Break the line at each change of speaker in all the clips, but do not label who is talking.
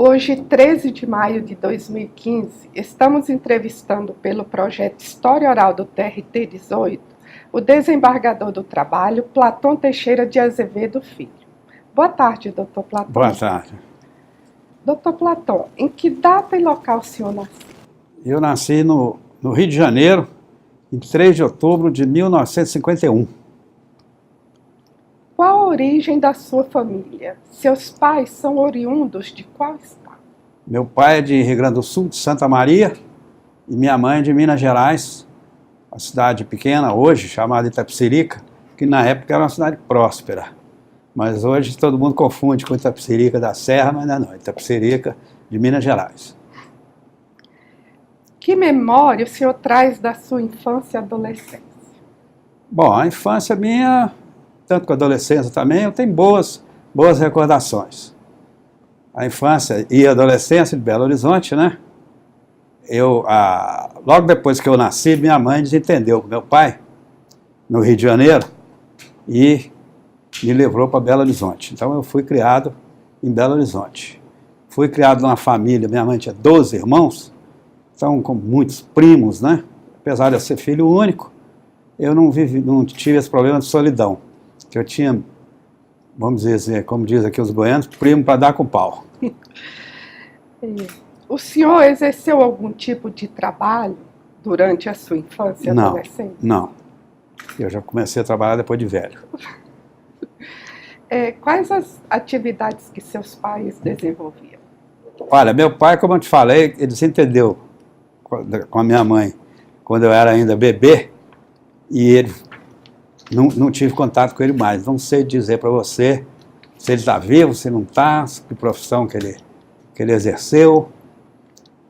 Hoje, 13 de maio de 2015, estamos entrevistando pelo projeto História Oral do TRT-18 o desembargador do Trabalho, Platão Teixeira de Azevedo Filho. Boa tarde, doutor Platão.
Boa tarde.
Doutor Platão, em que data e local o senhor nasceu?
Eu nasci no Rio de Janeiro, em 3 de outubro de 1951.
Qual a origem da sua família? Seus pais são oriundos de qual estado?
Meu pai é de Rio Grande do Sul, de Santa Maria, e minha mãe é de Minas Gerais, uma cidade pequena hoje, chamada Itapecerica, que na época era uma cidade próspera. Mas hoje todo mundo confunde com Itapecerica da Serra, mas não, Itapecerica de Minas Gerais.
Que memória o senhor traz da sua infância e adolescência?
Bom, a infância minha, tanto com a adolescência também, eu tenho boas recordações. A infância e a adolescência de Belo Horizonte, né? Logo depois que eu nasci, minha mãe desentendeu com meu pai, no Rio de Janeiro, e me levou para Belo Horizonte. Então eu fui criado em Belo Horizonte. Fui criado numa família, minha mãe tinha 12 irmãos, então com muitos primos, né? Apesar de eu ser filho único, eu não tive esse problema de solidão, que eu tinha, vamos dizer, como diz aqui os goianos, primo para dar com pau.
O senhor exerceu algum tipo de trabalho durante a sua infância e adolescência?
Não. Eu já comecei a trabalhar depois de velho.
Quais as atividades que seus pais desenvolviam?
Olha, meu pai, como eu te falei, ele se entendeu com a minha mãe quando eu era ainda bebê, e ele não tive contato com ele mais. Não sei dizer para você se ele está vivo, se não está, que profissão que ele exerceu.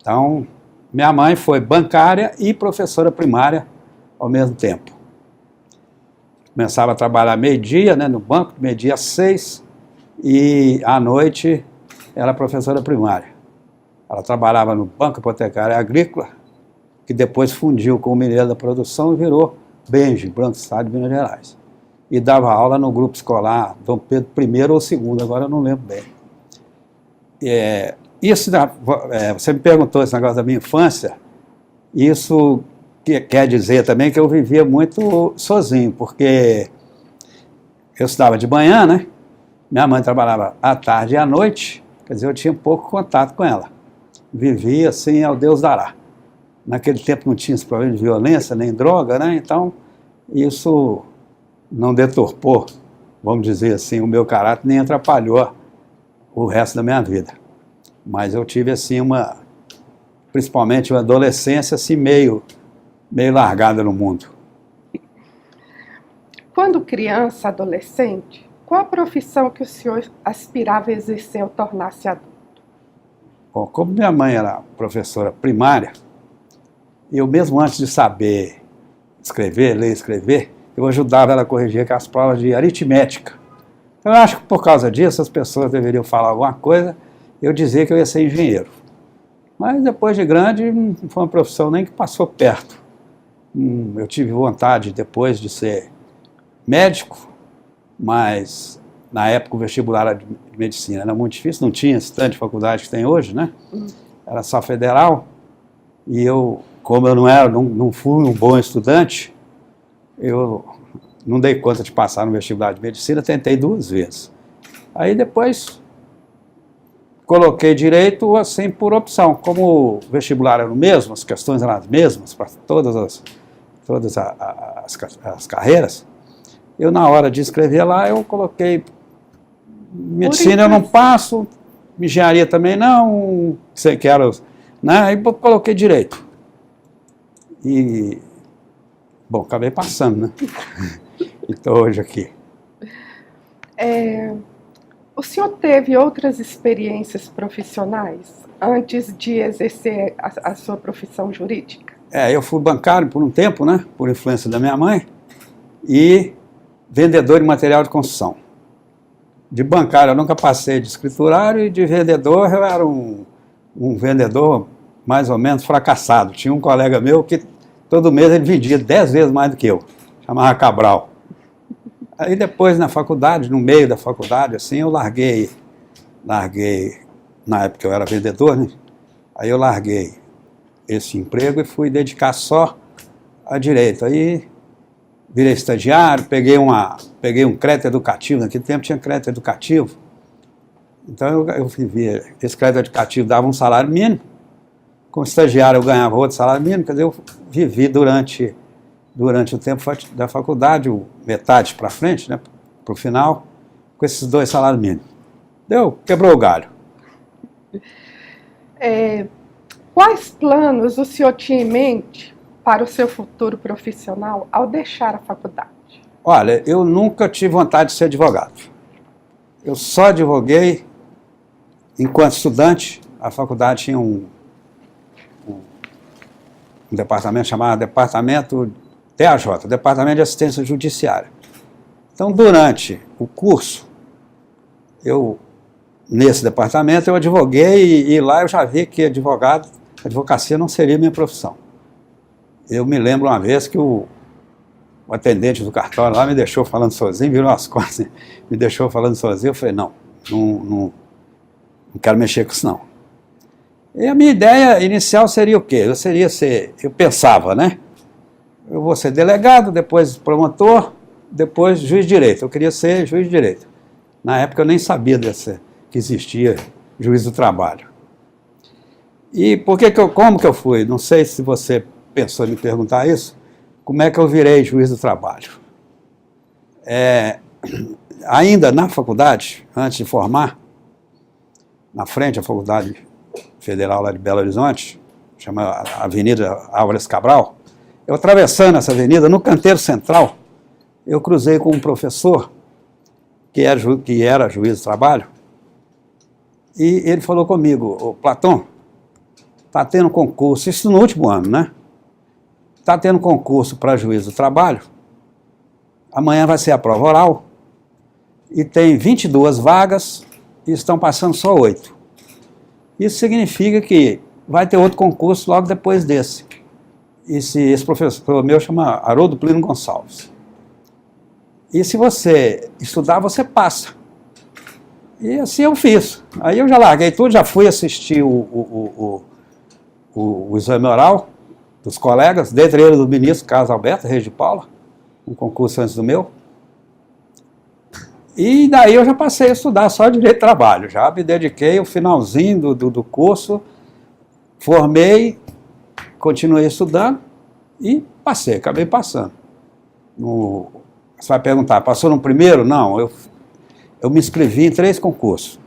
Então, minha mãe foi bancária e professora primária ao mesmo tempo. Começava a trabalhar meio-dia, né, no banco, meio-dia às 6, e à noite era professora primária. Ela trabalhava no Banco Hipotecário Agrícola, que depois fundiu com o Mineiro da Produção e virou Benji, Branco Estado de Minas Gerais. E dava aula no grupo escolar Dom Pedro I ou II, agora eu não lembro bem. Você me perguntou esse negócio da minha infância, isso quer dizer também que eu vivia muito sozinho, porque eu estudava de manhã, né? Minha mãe trabalhava à tarde e à noite, quer dizer, eu tinha pouco contato com ela. Vivia assim, ao Deus dará. Naquele tempo não tinha esse problema de violência, nem droga, né? Então, isso não deturpou, vamos dizer assim, o meu caráter, nem atrapalhou o resto da minha vida. Mas eu tive, assim, principalmente uma adolescência, assim, meio largada no mundo.
Quando criança, adolescente, qual a profissão que o senhor aspirava a exercer ao tornar-se adulto?
Bom, como minha mãe era professora primária, eu mesmo antes de saber ler e escrever, eu ajudava ela a corrigir aquelas provas de aritmética. Eu acho que por causa disso as pessoas deveriam falar alguma coisa, eu dizia que eu ia ser engenheiro. Mas depois de grande, não foi uma profissão nem que passou perto. Eu tive vontade depois de ser médico, mas na época o vestibular de medicina era muito difícil, não tinha esse tanto de faculdade que tem hoje, né? Era só federal, e eu, como eu não fui um bom estudante, eu não dei conta de passar no vestibular de medicina, tentei 2 vezes. Aí depois coloquei direito assim por opção, como o vestibular era o mesmo, as questões eram as mesmas para todas as carreiras, eu na hora de escrever lá, eu coloquei medicina eu não passo, engenharia também não, sei que era, né? Aí coloquei direito. E, bom, acabei passando, né? E estou hoje aqui.
O senhor teve outras experiências profissionais antes de exercer a sua profissão jurídica?
Eu fui bancário por um tempo, né? Por influência da minha mãe, e vendedor de material de construção. De bancário eu nunca passei de escriturário, e de vendedor eu era um vendedor mais ou menos fracassado. Tinha um colega meu que todo mês ele vendia 10 vezes mais do que eu, chamava Cabral. Aí depois na faculdade, no meio da faculdade, assim, eu larguei na época eu era vendedor, né? Aí eu larguei esse emprego e fui dedicar só a direito. Aí virei estagiário, peguei um crédito educativo, naquele tempo tinha crédito educativo. Então eu vivia, esse crédito educativo dava um salário mínimo, como estagiário eu ganhava outro salário mínimo, quer dizer, eu vivi durante o tempo da faculdade, metade para frente, né, para o final, com esses 2 salários mínimos. Quebrou o galho.
Quais planos o senhor tinha em mente para o seu futuro profissional ao deixar a faculdade?
Olha, eu nunca tive vontade de ser advogado. Eu só advoguei enquanto estudante. A faculdade tinha um departamento chamado Departamento DAJ, Departamento de Assistência Judiciária. Então, durante o curso, nesse departamento, eu advoguei e lá eu já vi que advocacia não seria minha profissão. Eu me lembro uma vez que o atendente do cartório lá me deixou falando sozinho, virou as costas, me deixou falando sozinho, eu falei, não quero mexer com isso não. E a minha ideia inicial seria o quê? Eu pensava, né? Eu vou ser delegado, depois promotor, depois juiz de direito. Eu queria ser juiz de direito. Na época eu nem sabia que existia juiz do trabalho. E como que eu fui? Não sei se você pensou em me perguntar isso. Como é que eu virei juiz do trabalho? Ainda na faculdade, antes de formar, na frente da Faculdade Federal lá de Belo Horizonte, chama Avenida Álvares Cabral, eu atravessando essa avenida, no canteiro central, eu cruzei com um professor que era juiz do trabalho, e ele falou comigo, Platão, está tendo concurso, isso no último ano, né? Está tendo concurso para juiz do trabalho, amanhã vai ser a prova oral, e tem 22 vagas, e estão passando só 8. Isso significa que vai ter outro concurso logo depois desse. Esse professor meu chama Haroldo Plínio Gonçalves. E se você estudar, você passa. E assim eu fiz. Aí eu já larguei tudo, já fui assistir o exame oral dos colegas, dentre eles do ministro Carlos Alberto Reis de Paula, um concurso antes do meu. E daí eu já passei a estudar só direito de trabalho, já me dediquei ao finalzinho do curso, formei, continuei estudando e acabei passando. Você vai perguntar, passou no primeiro? Não, eu me inscrevi em 3 concursos.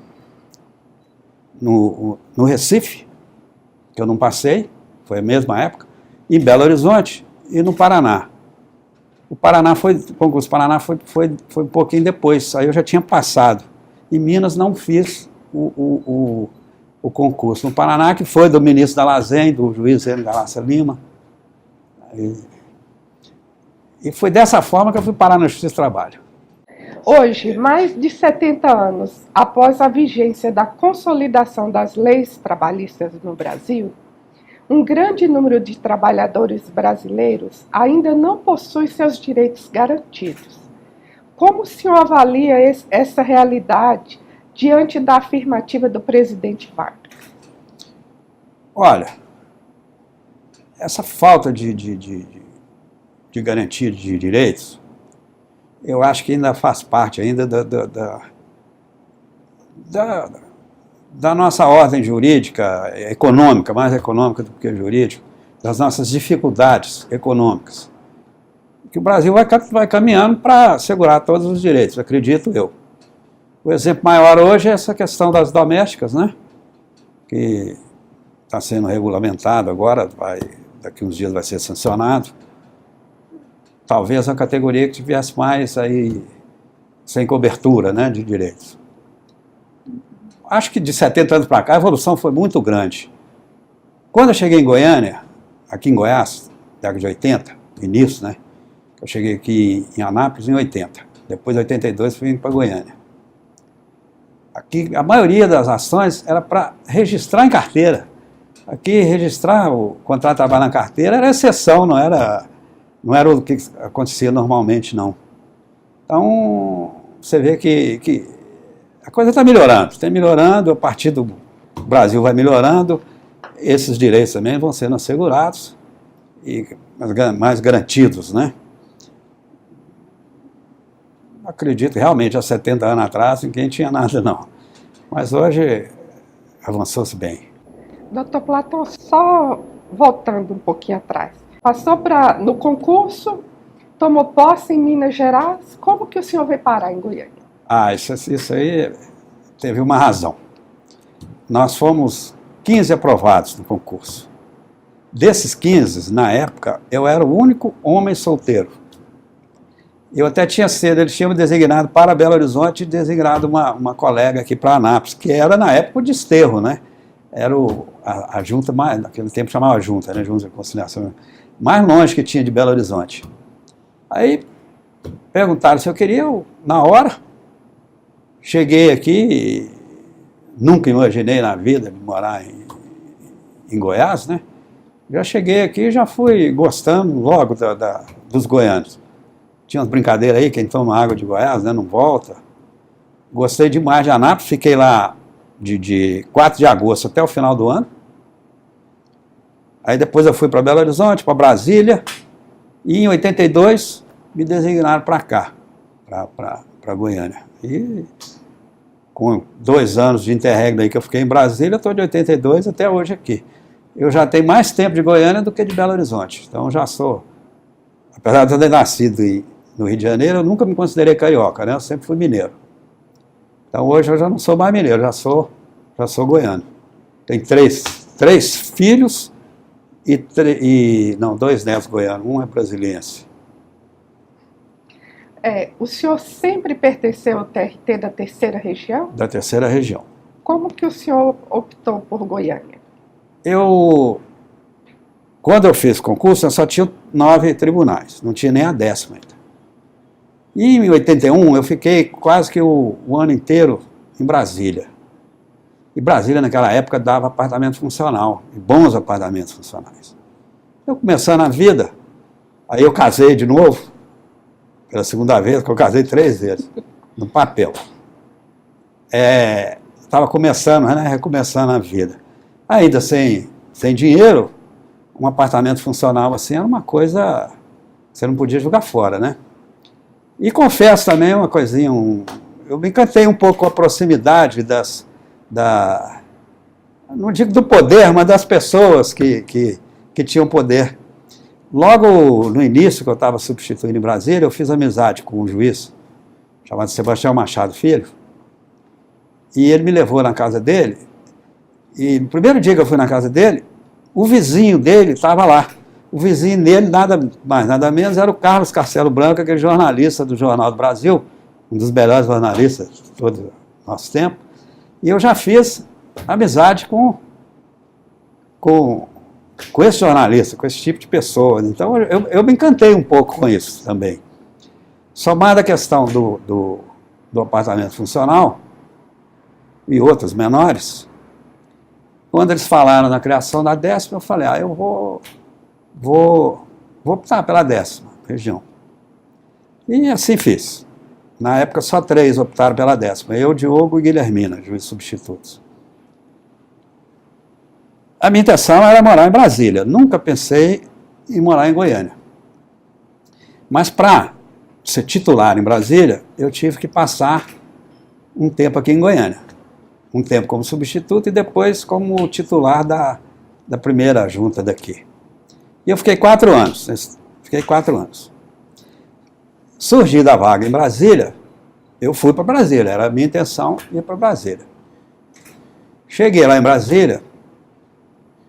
No Recife, que eu não passei, foi a mesma época, em Belo Horizonte e no Paraná. O concurso do Paraná foi um pouquinho depois, aí eu já tinha passado. Em Minas não fiz o concurso. No Paraná, que foi do ministro da Lazem, do juiz Hélio Galácia Lima. E foi dessa forma que eu fui parar na Justiça do Trabalho.
Hoje, mais de 70 anos após a vigência da consolidação das leis trabalhistas no Brasil, um grande número de trabalhadores brasileiros ainda não possui seus direitos garantidos. Como o senhor avalia essa realidade diante da afirmativa do presidente Vargas?
Olha, essa falta de garantia de direitos, eu acho que ainda faz parte ainda da nossa ordem jurídica, econômica, mais econômica do que jurídica, das nossas dificuldades econômicas. Que o Brasil vai caminhando para assegurar todos os direitos, acredito eu. O exemplo maior hoje é essa questão das domésticas, né? Que está sendo regulamentado agora, daqui uns dias vai ser sancionado. Talvez a categoria que tivesse mais aí, sem cobertura, né, de direitos. Acho que de 70 anos para cá a evolução foi muito grande. Quando eu cheguei em Goiânia, aqui em Goiás, década de 80, início, né? Eu cheguei aqui em Anápolis em 80. Depois de 82 fui indo para Goiânia. Aqui a maioria das ações era para registrar em carteira. Aqui registrar o contrato de trabalho na carteira era exceção, não era o que acontecia normalmente, não. Então, você vê que a coisa está melhorando a partir o Brasil vai melhorando, esses direitos também vão sendo assegurados e mais garantidos, né? Acredito que realmente há 70 anos atrás ninguém tinha nada, não. Mas hoje avançou-se bem.
Doutor Platão, só voltando um pouquinho atrás, passou no concurso, tomou posse em Minas Gerais, como que o senhor veio parar em Goiânia?
Isso aí teve uma razão. Nós fomos 15 aprovados no concurso. Desses 15, na época, eu era o único homem solteiro. Eu até tinha sido, eles tinham me designado para Belo Horizonte e designado uma colega aqui para Anápolis, que era na época o desterro, né? Era a junta, naquele tempo chamava junta, né? Junta de conciliação, mais longe que tinha de Belo Horizonte. Aí perguntaram se eu queria, na hora, cheguei aqui, nunca imaginei na vida de morar em Goiás, né? Já cheguei aqui e já fui gostando logo dos goianos. Tinha umas brincadeiras aí, quem toma água de Goiás, né, não volta. Gostei demais de Anápolis, fiquei lá de 4 de agosto até o final do ano. Aí depois eu fui para Belo Horizonte, para Brasília, e em 82 me designaram para cá, para Goiânia. E com 2 anos de interregno aí que eu fiquei em Brasília, estou de 82 até hoje aqui. Eu já tenho mais tempo de Goiânia do que de Belo Horizonte, então já sou, apesar de eu ter nascido no Rio de Janeiro, eu nunca me considerei carioca, né? Eu sempre fui mineiro. Então hoje eu já não sou mais mineiro, já sou goiano. Tenho três filhos e 2 netos goianos, um é brasiliense.
O senhor sempre pertenceu ao TRT da terceira região?
Da terceira região.
Como que o senhor optou por Goiânia?
Quando eu fiz concurso, eu só tinha 9 tribunais, não tinha nem a 10ª ainda. E em 81 eu fiquei quase que o ano inteiro em Brasília. E Brasília naquela época dava apartamento funcional, e bons apartamentos funcionais. Eu começando a vida, aí eu casei de novo, pela segunda vez, porque eu casei 3 vezes, no papel. Estava começando, né, recomeçando a vida. Ainda sem dinheiro, um apartamento funcional assim era uma coisa que você não podia jogar fora, né? E confesso também uma coisinha, eu me encantei um pouco com a proximidade não digo do poder, mas das pessoas que tinham poder. Logo no início, que eu estava substituindo em Brasília, eu fiz amizade com um juiz chamado Sebastião Machado Filho, e ele me levou na casa dele, e no primeiro dia que eu fui na casa dele, o vizinho dele estava lá. O vizinho dele, nada mais, nada menos, era o Carlos Castelo Branco, aquele jornalista do Jornal do Brasil, um dos melhores jornalistas de todo o nosso tempo. E eu já fiz amizade com esse jornalista, com esse tipo de pessoa. Então, eu me encantei um pouco com isso também. Somada a questão do apartamento funcional e outros menores, quando eles falaram na criação da 10ª, eu falei, eu vou optar pela 10ª região. E assim fiz. Na época, só 3 optaram pela 10ª. Eu, Diogo e Guilhermina, juízes substitutos. A minha intenção era morar em Brasília. Nunca pensei em morar em Goiânia. Mas para ser titular em Brasília, eu tive que passar um tempo aqui em Goiânia. Um tempo como substituto e depois como titular da primeira junta daqui. E eu fiquei 4 anos. Surgida a vaga em Brasília, eu fui para Brasília. Era a minha intenção ir para Brasília. Cheguei lá em Brasília,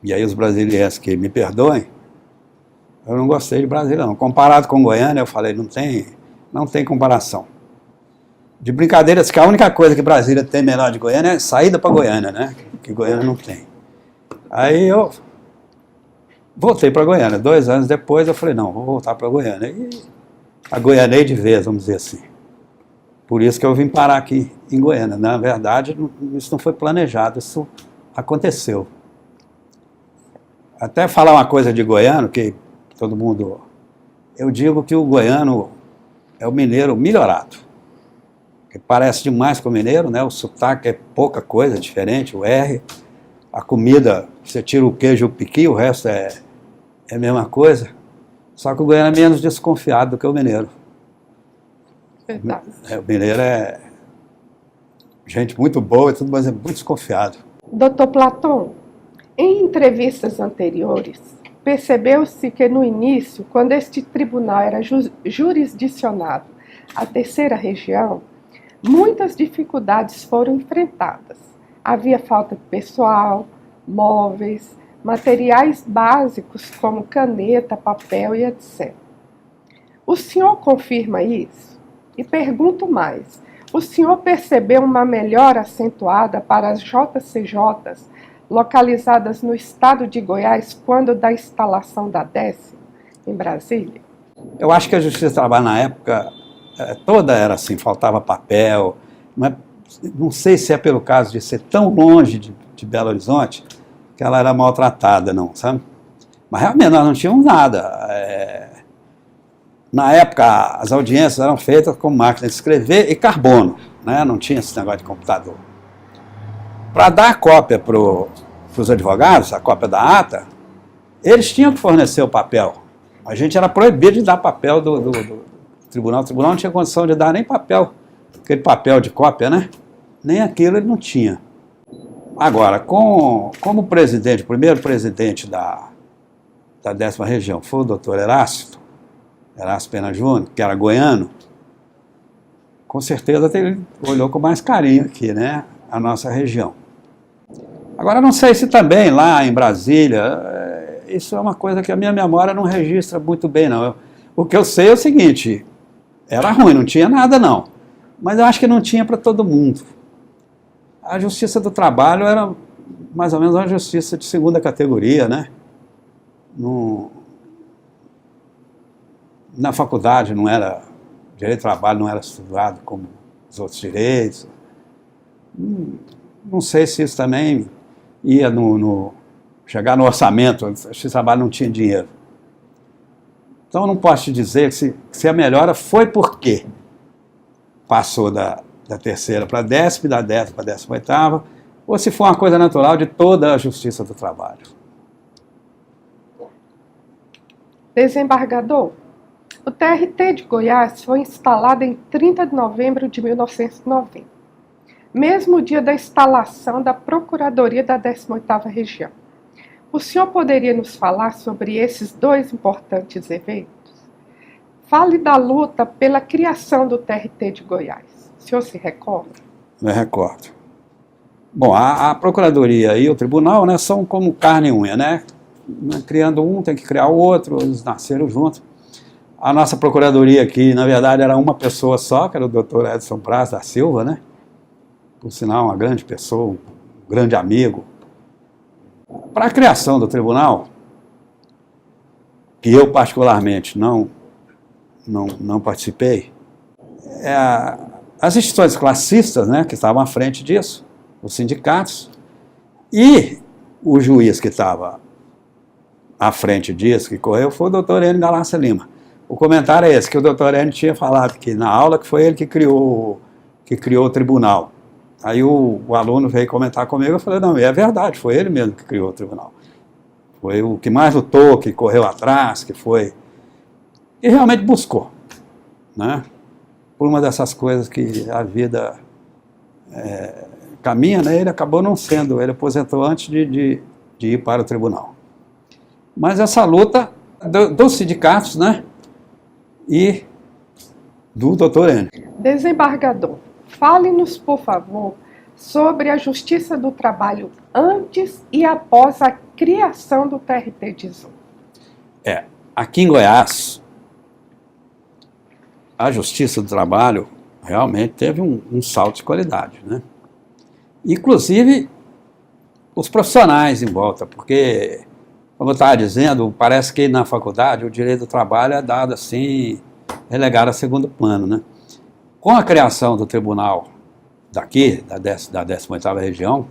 e aí os brasilienses que me perdoem, eu não gostei de Brasília não. Comparado com Goiânia, eu falei, não tem comparação. De brincadeiras, que a única coisa que Brasília tem melhor de Goiânia é saída para Goiânia, né? Que Goiânia não tem. Aí eu voltei para Goiânia. 2 anos depois eu falei, não, vou voltar para Goiânia. E agoianei de vez, vamos dizer assim. Por isso que eu vim parar aqui em Goiânia. Na verdade, isso não foi planejado, isso aconteceu. Até falar uma coisa de goiano, que todo mundo... Eu digo que o goiano é o mineiro melhorado. Que parece demais com o mineiro, né? O sotaque é pouca coisa diferente, o R. a comida, você tira o queijo e o piqui, o resto é a mesma coisa. Só que o goiano é menos desconfiado do que o mineiro.
Verdade.
O mineiro é gente muito boa e tudo, mas é muito desconfiado.
Dr. Platon, em entrevistas anteriores, percebeu-se que no início, quando este tribunal era jurisdicionado à terceira região, muitas dificuldades foram enfrentadas. Havia falta de pessoal, móveis, materiais básicos como caneta, papel e etc. O senhor confirma isso? E pergunto mais, o senhor percebeu uma melhora acentuada para as JCJs localizadas no estado de Goiás quando da instalação da 10ª em Brasília?
Eu acho que a Justiça do Trabalho na época toda era assim, faltava papel. Não sei se é pelo caso de ser tão longe de Belo Horizonte que ela era maltratada, não, sabe? Mas realmente nós não tínhamos nada. Na época, as audiências eram feitas com máquina de escrever e carbono, né? Não tinha esse negócio de computador. Para dar a cópia para os advogados, a cópia da ata, eles tinham que fornecer o papel. A gente era proibido de dar papel do tribunal. O tribunal não tinha condição de dar nem papel, aquele papel de cópia, né? Nem aquilo ele não tinha. Agora, como o primeiro presidente da 10ª região foi o doutor Erácio Pena Júnior, que era goiano, com certeza ele olhou com mais carinho aqui, né? A nossa região. Agora, não sei se também lá em Brasília, isso é uma coisa que a minha memória não registra muito bem, não. O que eu sei é o seguinte, era ruim, não tinha nada, não. Mas eu acho que não tinha para todo mundo. A Justiça do Trabalho era mais ou menos uma justiça de segunda categoria, né? Na faculdade não era, direito do trabalho não era estudado como os outros direitos. Não sei se isso também ia chegar no orçamento, a Justiça do Trabalho não tinha dinheiro. Então não posso te dizer que se a melhora foi porque passou da terceira para a 10ª, da 10ª para a 18ª, ou se foi uma coisa natural de toda a Justiça do Trabalho.
Desembargador, o TRT de Goiás foi instalado em 30 de novembro de 1990, mesmo dia da instalação da Procuradoria da 18ª Região. O senhor poderia nos falar sobre esses dois importantes eventos? Fale da luta pela criação do TRT de Goiás. O senhor se recorda?
Me recordo. Bom, a Procuradoria e o Tribunal, né, são como carne e unha, né? Criando um, tem que criar o outro, eles nasceram juntos. A nossa Procuradoria aqui, na verdade, era uma pessoa só, que era o doutor Edson Braz da Silva, né? Por sinal, uma grande pessoa, um grande amigo. Para a criação do Tribunal, que eu particularmente não participei, as instituições classistas, né, que estavam à frente disso, os sindicatos, e o juiz que estava à frente disso, que correu, foi o doutor Enio Galassi Lima. O comentário é esse, que o doutor Enio tinha falado que na aula que foi ele que criou o tribunal. Aí o aluno veio comentar comigo, eu falei, não, é verdade, foi ele mesmo que criou o tribunal. Foi o que mais lutou, que correu atrás, que foi... E realmente buscou, né? Por uma dessas coisas que a vida caminha, né? Ele acabou não sendo, ele aposentou antes de ir para o tribunal. Mas essa luta dos sindicatos, né? E do doutor Enio.
Desembargador, fale-nos, por favor, sobre a Justiça do Trabalho antes e após a criação do TRT 18.
Aqui em Goiás, a Justiça do Trabalho realmente teve um salto de qualidade, né? Inclusive os profissionais em volta, porque, como eu estava dizendo, parece que na faculdade o direito do trabalho é dado assim, relegado a segundo plano, né? Com a criação do tribunal daqui, da 18ª Região,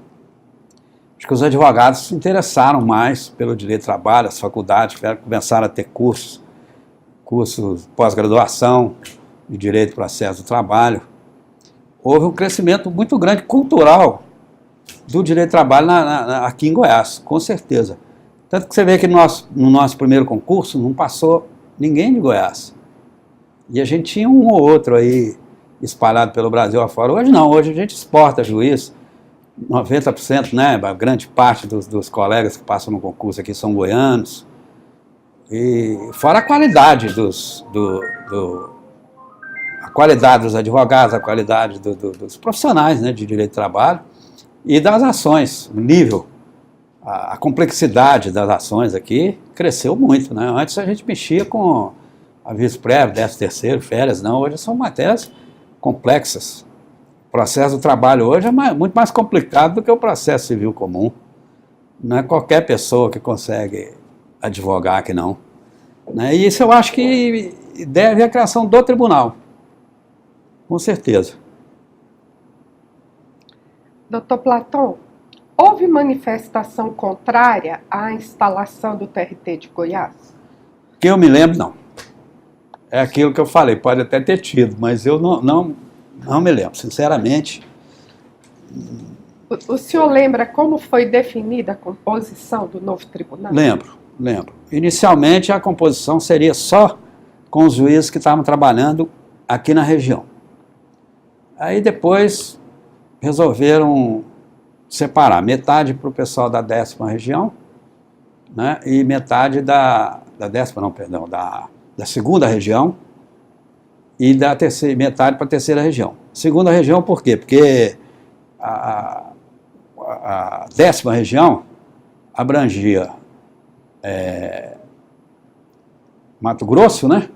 acho que os advogados se interessaram mais pelo direito do trabalho, as faculdades começaram a ter cursos pós-graduação de direito do processo do trabalho. Houve um crescimento muito grande cultural do direito de trabalho aqui em Goiás, com certeza. Tanto que você vê que no nosso primeiro concurso não passou ninguém de Goiás. E a gente tinha um ou outro aí espalhado pelo Brasil afora. Hoje não, hoje a gente exporta juiz, 90%, né, a grande parte dos colegas que passam no concurso aqui são goianos. E fora a qualidade a qualidade dos advogados, a qualidade dos profissionais, né, de direito de trabalho e das ações, o nível, a complexidade das ações aqui cresceu muito, né? Antes a gente mexia com aviso prévio, 13º, férias, não, hoje são matérias complexas. O processo do trabalho hoje é muito mais complicado do que o processo civil comum. Não é qualquer pessoa que consegue advogar aqui não. Né? E isso eu acho que deve à criação do tribunal. Com certeza.
Doutor Platão, houve manifestação contrária à instalação do TRT de Goiás?
Que eu me lembro, não. É aquilo que eu falei, pode até ter tido, mas eu não me lembro, sinceramente.
O senhor lembra como foi definida a composição do novo tribunal?
Lembro. Inicialmente a composição seria só com os juízes que estavam trabalhando aqui na região. Aí depois resolveram separar metade para o pessoal da 10ª região, né, e metade da 2ª região e metade para a 3ª região. Segunda região por quê? Porque a 10ª região abrangia Mato Grosso, né?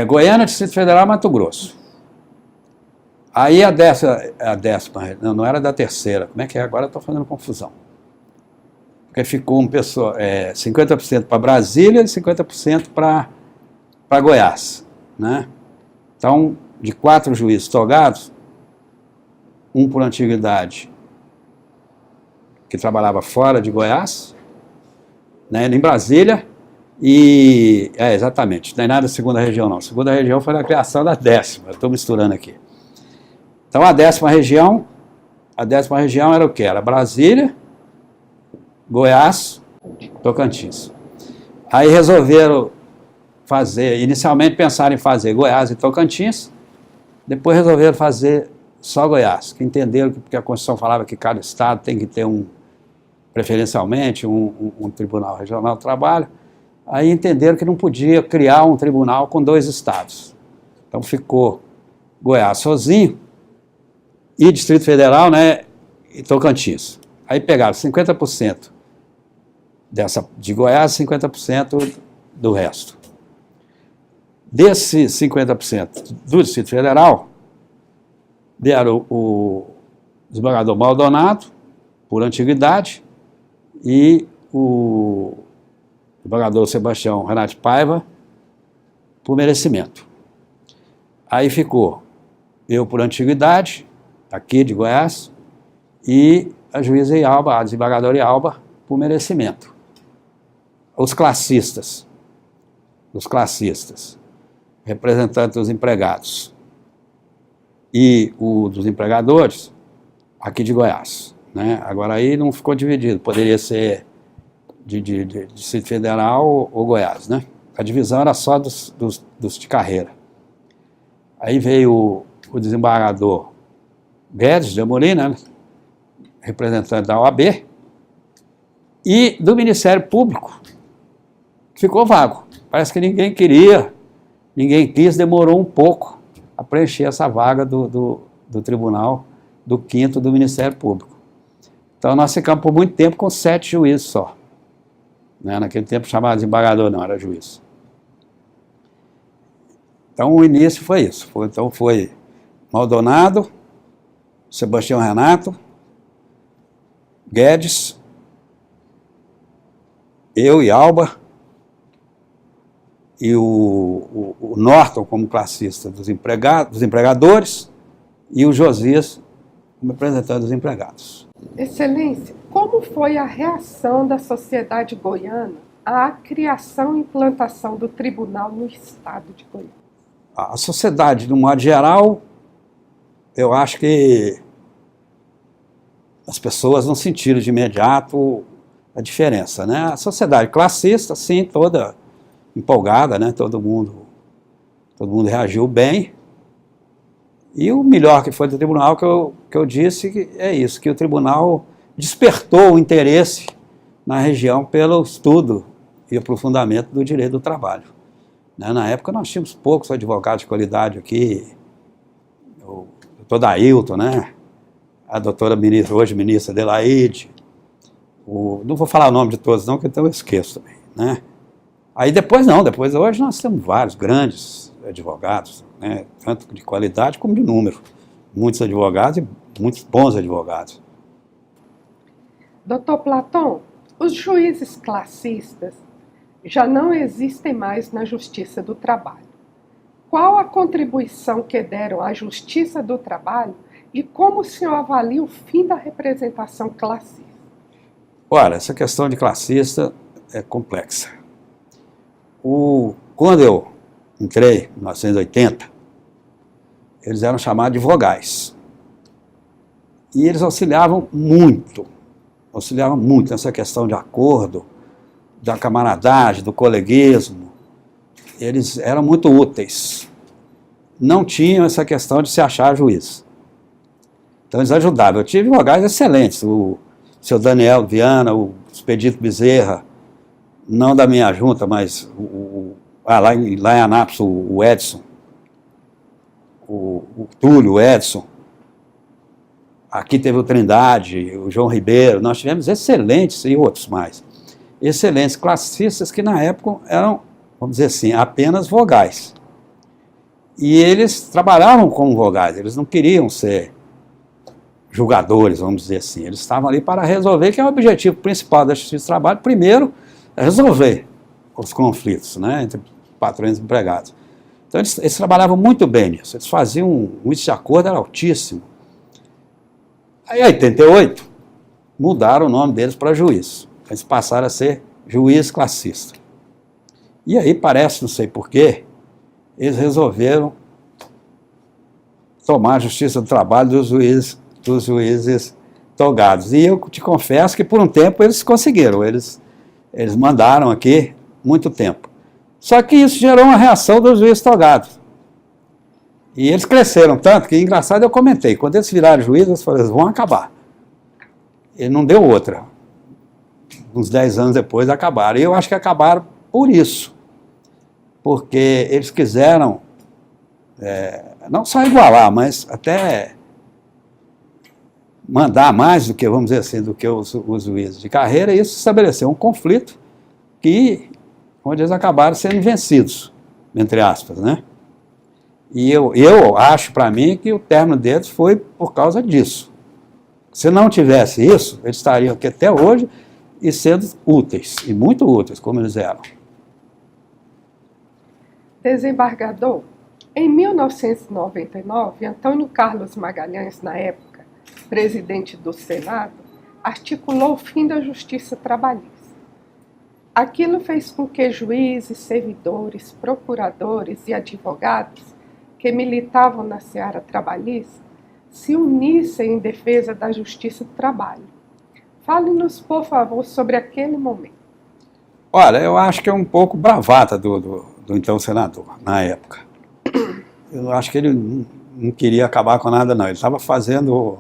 Goiânia, Distrito Federal, Mato Grosso. Aí a 10ª, não era da 3ª, como é que é? Agora eu estou fazendo confusão. Porque ficou 50% para Brasília e 50% para Goiás, né? Então, de 4 juízes togados, um por antiguidade, que trabalhava fora de Goiás, né, em Brasília, e, exatamente, não é nada da 2ª região não, a 2ª região foi a criação da 10ª, eu estou misturando aqui. Então a 10ª região era o quê? Era Brasília, Goiás, Tocantins. Aí resolveram inicialmente pensaram em fazer Goiás e Tocantins, depois resolveram fazer só Goiás, que entenderam que porque a Constituição falava que cada estado tem que ter preferencialmente um tribunal regional do trabalho, aí entenderam que não podia criar um tribunal com 2 estados. Então ficou Goiás sozinho e Distrito Federal, né, e Tocantins. Aí pegaram 50% de Goiás e 50% do resto. Desses 50% do Distrito Federal, deram o desembargador Maldonado, por antiguidade, e o desembargador Sebastião Renato Paiva, por merecimento. Aí ficou eu por antiguidade, aqui de Goiás, e a juíza Ialba, a desembargadora Ialba, por merecimento. Os classistas, representantes dos empregados, e o dos empregadores, aqui de Goiás. Né? Agora aí não ficou dividido, poderia ser de Distrito Federal ou Goiás. Né? A divisão era só dos de carreira. Aí veio o desembargador Guedes de Amorim, né? Representante da OAB, e do Ministério Público, ficou vago. Parece que ninguém quis, demorou um pouco a preencher essa vaga do tribunal, do 5º do Ministério Público. Então nós ficamos por muito tempo com 7 juízes só. Né? Naquele tempo chamava desembargador, não, era juiz. Então o início foi isso. Então foi Maldonado, Sebastião Renato, Guedes, eu e Alba, e o Norton como classista dos empregadores, e o Josias como representante dos empregados.
Excelência, como foi a reação da sociedade goiana à criação e implantação do tribunal no estado de Goiás?
A sociedade, de um modo geral, eu acho que as pessoas não sentiram de imediato a diferença, né? A sociedade classista, sim, toda empolgada, né? Todo mundo reagiu bem. E o melhor que foi do tribunal, que eu disse, que é isso, que o tribunal despertou o interesse na região pelo estudo e aprofundamento do direito do trabalho. Né? Na época nós tínhamos poucos advogados de qualidade aqui, o doutor Dailton, né? A doutora ministra, hoje ministra Adelaide, não vou falar o nome de todos não, que então eu esqueço também, né? Aí depois hoje nós temos vários grandes advogados, né? Tanto de qualidade como de número, muitos advogados e muitos bons advogados.
Doutor Platão, os juízes classistas já não existem mais na Justiça do Trabalho. Qual a contribuição que deram à Justiça do Trabalho e como o senhor avalia o fim da representação classista?
Olha, essa questão de classista é complexa. Quando eu entrei, em 1980, eles eram chamados de vogais. E eles auxiliavam muito nessa questão de acordo, da camaradagem, do coleguismo. Eles eram muito úteis. Não tinham essa questão de se achar juiz. Então eles ajudavam. Eu tive vogais excelentes, o seu Daniel Viana, o Expedito Bezerra, não da minha junta, mas lá em Anápolis, o Edson, o Túlio, o Edson. Aqui teve o Trindade, o João Ribeiro. Nós tivemos excelentes, e outros mais, excelentes classistas que na época eram, vamos dizer assim, apenas vogais. E eles trabalhavam como vogais, eles não queriam ser julgadores, vamos dizer assim. Eles estavam ali para resolver, que é o objetivo principal da Justiça do Trabalho. Primeiro, é resolver os conflitos, né, entre patrões e empregados. Então, eles trabalhavam muito bem nisso. Eles faziam um índice de acordo era altíssimo. Aí, em 88, mudaram o nome deles para juiz. Eles passaram a ser juiz classista. E aí, parece, não sei porquê, eles resolveram tomar a Justiça do Trabalho dos juízes togados. E eu te confesso que por um tempo eles conseguiram, eles mandaram aqui muito tempo. Só que isso gerou uma reação dos juízes togados. E eles cresceram tanto que, engraçado, eu comentei, quando eles viraram juízes, eles falaram, eles vão acabar. E não deu outra. Uns 10 anos depois acabaram. E eu acho que acabaram por isso. Porque eles quiseram, não só igualar, mas até mandar mais do que, vamos dizer assim, do que os juízes de carreira, e isso estabeleceu um conflito onde eles acabaram sendo vencidos, entre aspas, né? E eu acho, para mim, que o término deles foi por causa disso. Se não tivesse isso, eles estariam aqui até hoje e sendo úteis, e muito úteis, como eles eram.
Desembargador, em 1999, Antônio Carlos Magalhães, na época, presidente do Senado, articulou o fim da justiça trabalhista. Aquilo fez com que juízes, servidores, procuradores e advogados que militavam na seara trabalhista se unissem em defesa da justiça do trabalho. Fale-nos, por favor, sobre aquele momento.
Olha, eu acho que é um pouco bravata do então senador, na época. Eu acho que ele não queria acabar com nada, não. Ele estava fazendo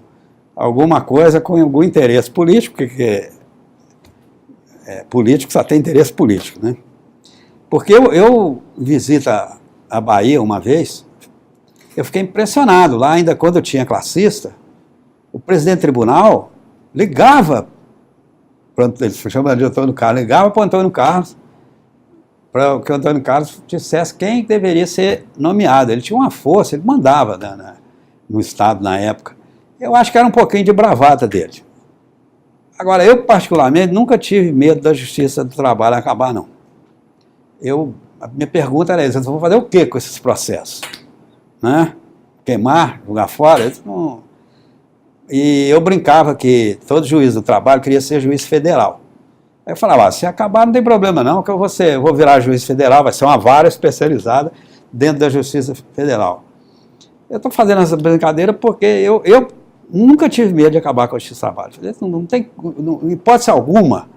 alguma coisa com algum interesse político, porque político só tem interesse político, né? Porque eu visito a Bahia uma vez, eu fiquei impressionado. Lá, ainda quando eu tinha classista, o presidente do tribunal ligava, ele se chama de Antônio Carlos, ligava para o Antônio Carlos, para que o Antônio Carlos dissesse quem deveria ser nomeado. Ele tinha uma força, ele mandava no Estado na época. Eu acho que era um pouquinho de bravata dele. Agora, eu particularmente nunca tive medo da Justiça do Trabalho acabar, não. A minha pergunta era essa, eu vou fazer o que com esses processos? Né? Queimar, jogar fora? E eu brincava que todo juiz do trabalho queria ser juiz federal. Aí eu falava, se acabar não tem problema não, que eu vou virar juiz federal, vai ser uma vara especializada dentro da Justiça Federal. Eu estou fazendo essa brincadeira porque eu nunca tive medo de acabar com a Justiça do Trabalho. Não tem, em hipótese alguma,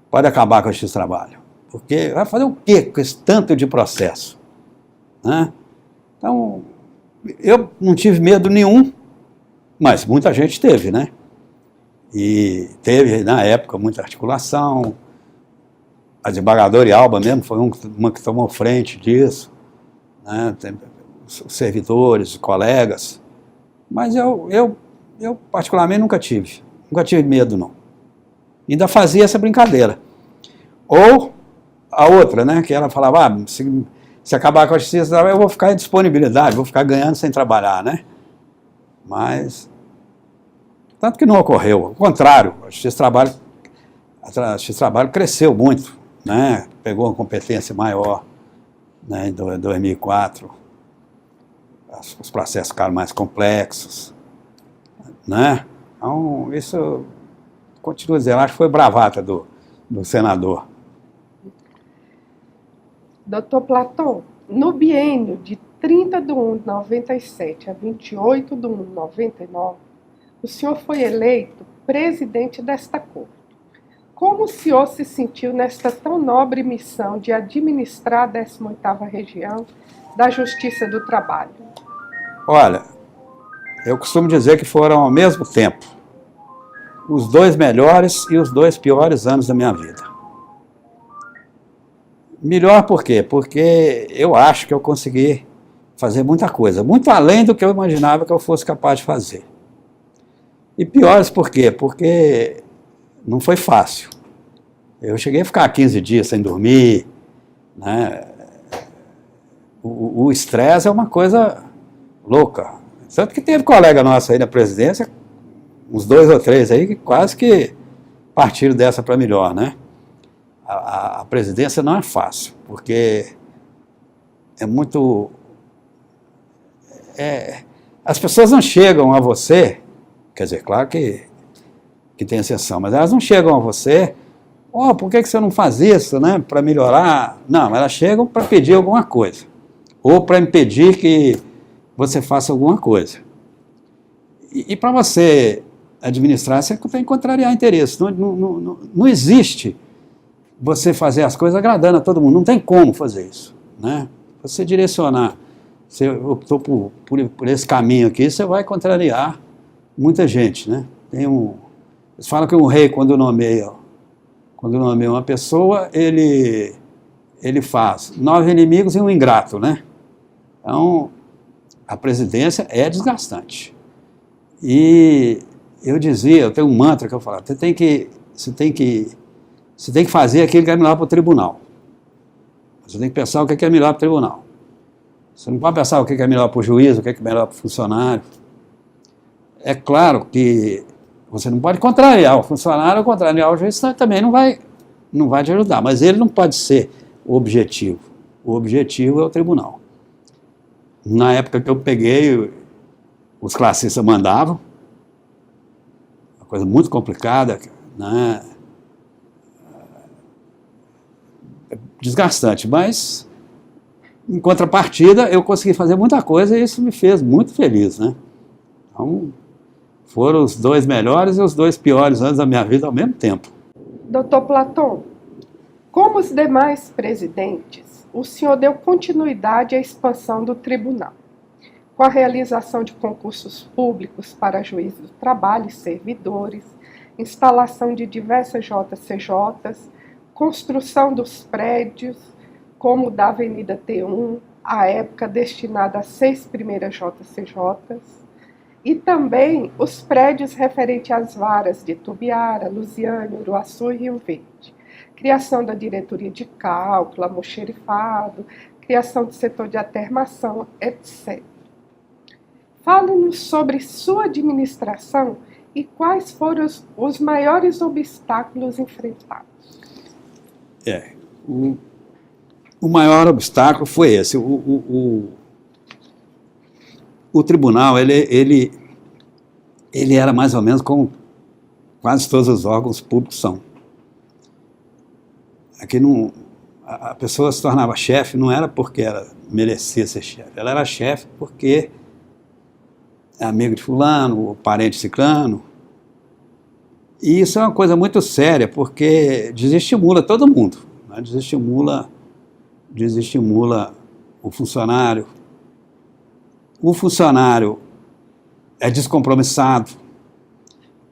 pode acabar com a Justiça do Trabalho. Porque vai fazer o quê com esse tanto de processo? Né? Então, eu não tive medo nenhum, mas muita gente teve, né? E teve, na época, muita articulação. A desembargadora Alba mesmo foi uma que tomou frente disso, né? Tem os servidores, os colegas. Mas eu particularmente nunca tive medo, não. Ainda fazia essa brincadeira. Ou a outra, né, que ela falava, se acabar com a justiça, eu vou ficar em disponibilidade, vou ficar ganhando sem trabalhar, né? Mas, tanto que não ocorreu. Ao contrário, a Justiça do Trabalho cresceu muito, né? Pegou uma competência maior, né, em 2004. Os processos ficaram mais complexos, né? Então, isso, continuo dizendo, acho que foi bravata do senador.
Doutor Platon, no biênio de 30 de 1 de 97 a 28 de 1 de 99, o senhor foi eleito presidente desta Corte. Como o senhor se sentiu nesta tão nobre missão de administrar a 18ª Região da Justiça do Trabalho?
Olha, eu costumo dizer que foram ao mesmo tempo os 2 melhores e os 2 piores anos da minha vida. Melhor por quê? Porque eu acho que eu consegui fazer muita coisa, muito além do que eu imaginava que eu fosse capaz de fazer. E piores por quê? Porque não foi fácil. Eu cheguei a ficar 15 dias sem dormir, né? O estresse é uma coisa louca. Tanto que teve colega nosso aí na presidência, uns 2 ou 3 aí, que quase que partiram dessa para melhor, né? A presidência não é fácil, porque é muito... as pessoas não chegam a você, quer dizer, claro que tem exceção, mas elas não chegam a você, por que você não faz isso, né, para melhorar? Não, elas chegam para pedir alguma coisa, ou para impedir que você faça alguma coisa. E para você administrar, você tem que contrariar interesse. Não existe você fazer as coisas agradando a todo mundo. Não tem como fazer isso, né? Você direcionar, você optou por esse caminho aqui, você vai contrariar muita gente, né? Eles falam que um rei, quando nomeia uma pessoa, ele faz 9 inimigos e um ingrato, né? Então, a presidência é desgastante. E eu tenho um mantra que eu falo, você tem que fazer aquilo que é melhor para o tribunal. Você tem que pensar o que é melhor para o tribunal. Você não pode pensar o que é melhor para o juiz, o que é melhor para o funcionário. É claro que você não pode contrariar o funcionário, ou contrariar o juiz, também não vai te ajudar. Mas ele não pode ser o objetivo. O objetivo é o tribunal. Na época que eu peguei, os classistas mandavam, uma coisa muito complicada, né? Desgastante, mas em contrapartida eu consegui fazer muita coisa e isso me fez muito feliz, né? Então, foram os 2 melhores e os 2 piores anos da minha vida ao mesmo tempo.
Doutor Platon, como os demais presidentes, o senhor deu continuidade à expansão do tribunal, com a realização de concursos públicos para juízes do trabalho e servidores, instalação de diversas JCJs, construção dos prédios, como o da Avenida T1, à época destinada às 6 primeiras JCJs, e também os prédios referentes às varas de Tubiara, Lusiânia, Uruaçu e Rio Verde, criação da diretoria de cálculo, almoxerifado, criação do setor de atermação, etc. Fale-nos sobre sua administração e quais foram os maiores obstáculos enfrentados.
O maior obstáculo foi esse. O tribunal, ele era mais ou menos como quase todos os órgãos públicos são. Aqui a pessoa se tornava chefe não era porque ela merecia ser chefe, ela era chefe porque é amigo de fulano, o parente ciclano. E isso é uma coisa muito séria, porque desestimula todo mundo, né? Desestimula o funcionário. O funcionário é descompromissado,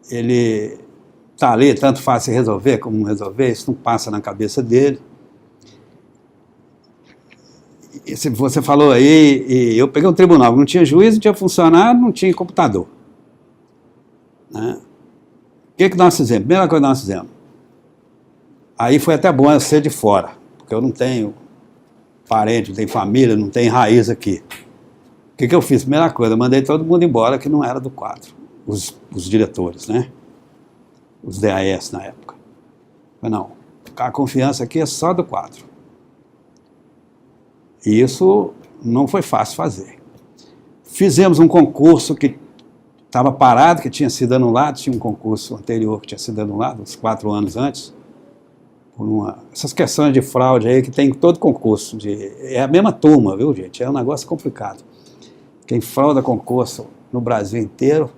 ele está ali, tanto faz se resolver como não resolver, isso não passa na cabeça dele. E você falou aí, e eu peguei um tribunal, não tinha juiz, não tinha funcionário, não tinha computador. Né? O que nós fizemos? Primeira coisa que nós fizemos. Aí foi até bom eu ser de fora, porque eu não tenho parente, não tenho família, não tenho raiz aqui. O que eu fiz? Primeira coisa, eu mandei todo mundo embora que não era do quadro, os diretores, né? Os DAS na época. Falei, não, a confiança aqui é só do quadro. E isso não foi fácil fazer. Fizemos um concurso que estava parado, que tinha sido anulado, tinha um concurso anterior que tinha sido anulado, uns 4 anos antes, por essas questões de fraude aí que tem em todo concurso. É a mesma turma, viu, gente? É um negócio complicado. Quem frauda concurso no Brasil inteiro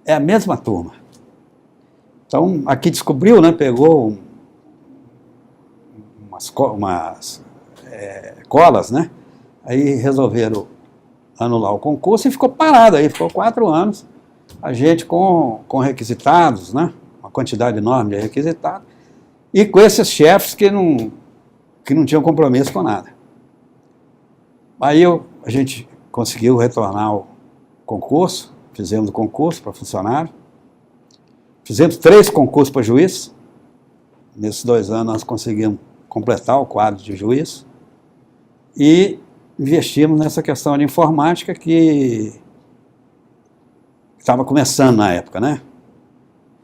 é a mesma turma. Então, aqui descobriu, né, pegou umas colas, né? Aí resolveram anular o concurso e ficou parado aí, ficou 4 anos, a gente com requisitados, né? Uma quantidade enorme de requisitados, e com esses chefes que não tinham compromisso com nada. Aí a gente conseguiu retornar o concurso, fizemos o concurso para funcionário, fizemos 3 concursos para juiz, nesses 2 anos nós conseguimos completar o quadro de juiz, e investimos nessa questão de informática que estava começando na época, né?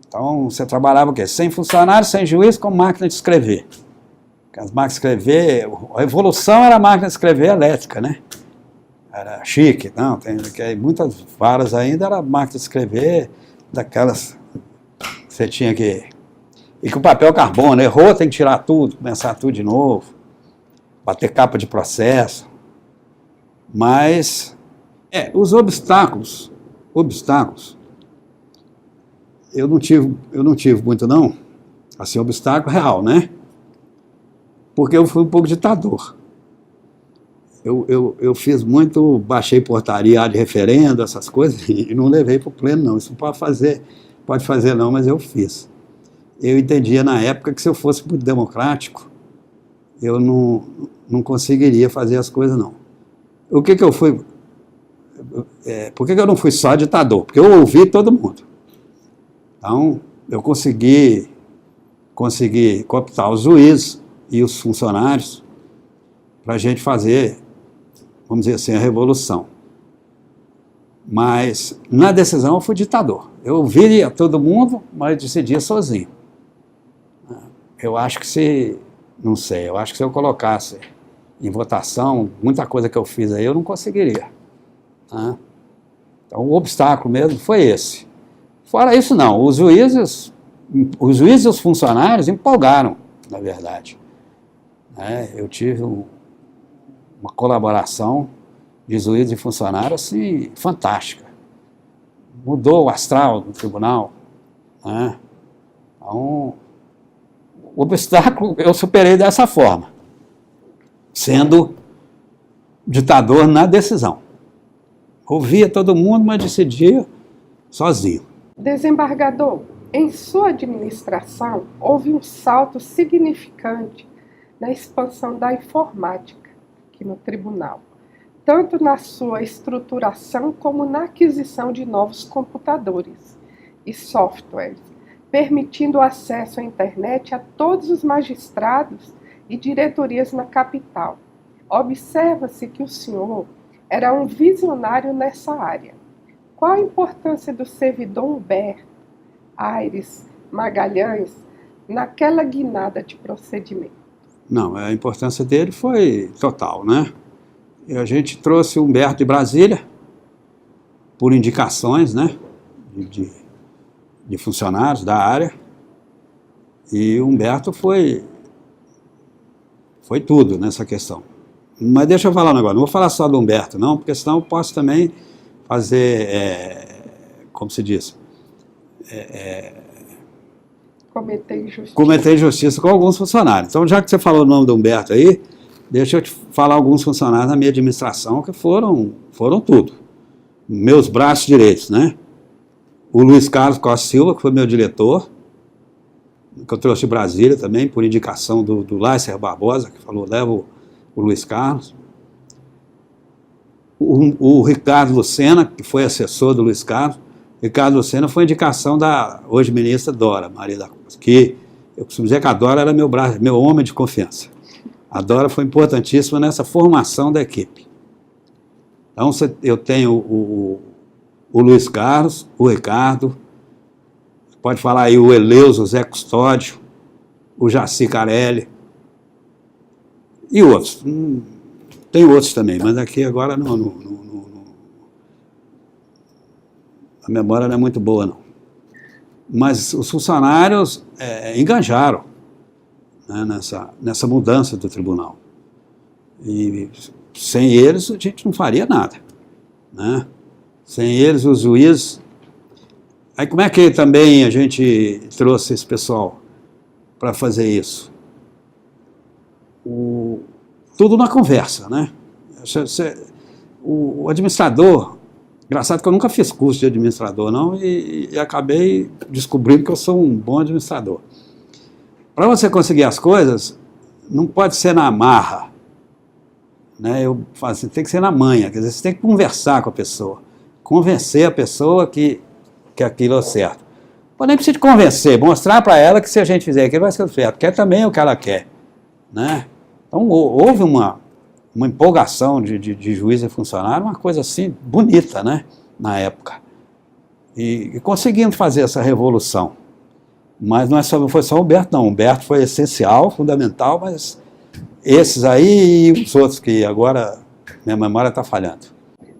Então, você trabalhava o quê? Sem funcionário, sem juiz, com máquina de escrever. As máquinas de escrever, a evolução era a máquina de escrever elétrica, né? Era chique, não, tem muitas varas ainda, era máquina de escrever daquelas que você tinha que... E com papel carbono, errou, tem que tirar tudo, começar tudo de novo, bater capa de processo. Mas, os obstáculos, eu não tive muito não, assim, obstáculo real, né? Porque eu fui um pouco ditador. Eu fiz muito, baixei portaria de referendo, essas coisas, e não levei para o pleno não, isso pode fazer não, mas eu fiz. Eu entendia na época que se eu fosse muito democrático, eu não conseguiria fazer as coisas não. O que eu fui... por que eu não fui só ditador? Porque eu ouvi todo mundo. Então, eu consegui cooptar os juízes e os funcionários para a gente fazer, vamos dizer assim, a revolução. Mas, na decisão, eu fui ditador. Eu ouviria todo mundo, mas decidia sozinho. Eu acho que não sei, eu acho que se eu colocasse em votação, muita coisa que eu fiz aí eu não conseguiria. Tá? Então, o obstáculo mesmo foi esse. Fora isso, não. Os juízes e os funcionários empolgaram, na verdade. Eu tive uma colaboração de juízes e funcionários assim, fantástica. Mudou o astral do tribunal. Né? Então, o obstáculo eu superei dessa forma, sendo ditador na decisão. Ouvia todo mundo, mas decidia sozinho.
Desembargador, em sua administração houve um salto significante na expansão da informática aqui no tribunal, tanto na sua estruturação como na aquisição de novos computadores e softwares, permitindo o acesso à internet a todos os magistrados e diretorias na capital. Observa-se que o senhor era um visionário nessa área. Qual a importância do servidor Humberto Aires Magalhães naquela guinada de procedimento?
Não, a importância dele foi total, né? E a gente trouxe o Humberto de Brasília, por indicações, né? De funcionários da área, e o Humberto foi tudo nessa questão. Mas deixa eu falar um negócio, não vou falar só do Humberto não, porque senão eu posso também fazer, como se diz, cometer injustiça com alguns funcionários. Então, já que você falou o nome do Humberto aí, deixa eu te falar alguns funcionários da minha administração que foram tudo. Meus braços direitos, né? O Luiz Carlos Costa Silva, que foi meu diretor, que eu trouxe de Brasília também, por indicação do Lácer Barbosa, que falou, leva o Luiz Carlos. O Ricardo Lucena, que foi assessor do Luiz Carlos. Ricardo Lucena foi indicação da hoje ministra Dora Maria da Cruz, que eu costumo dizer que a Dora era meu homem de confiança. A Dora foi importantíssima nessa formação da equipe. Então, eu tenho o Luiz Carlos, o Ricardo, pode falar aí o Eleuso, o Zé Custódio, o Jaci Carelli e outros. Tem outros também, mas aqui agora a memória não é muito boa, não. Mas os funcionários engajaram, né, nessa mudança do tribunal. E sem eles a gente não faria nada, né? Sem eles, os juízes... Aí como é que também a gente trouxe esse pessoal para fazer isso? Tudo na conversa, né? O administrador... Engraçado que eu nunca fiz curso de administrador, não, e acabei descobrindo que eu sou um bom administrador. Para você conseguir as coisas, não pode ser na marra, né? Eu falo assim, tem que ser na manha, quer dizer, você tem que conversar com a pessoa, convencer a pessoa que aquilo é certo. Pô, nem precisa de convencer, mostrar para ela que se a gente fizer aquilo vai ser certo, quer também o que ela quer, né? Então houve uma empolgação de juiz e funcionário, uma coisa assim bonita, né, na época. E conseguimos fazer essa revolução. Mas não foi só o Humberto, não. O Humberto foi essencial, fundamental, mas esses aí e os outros que agora minha memória está falhando.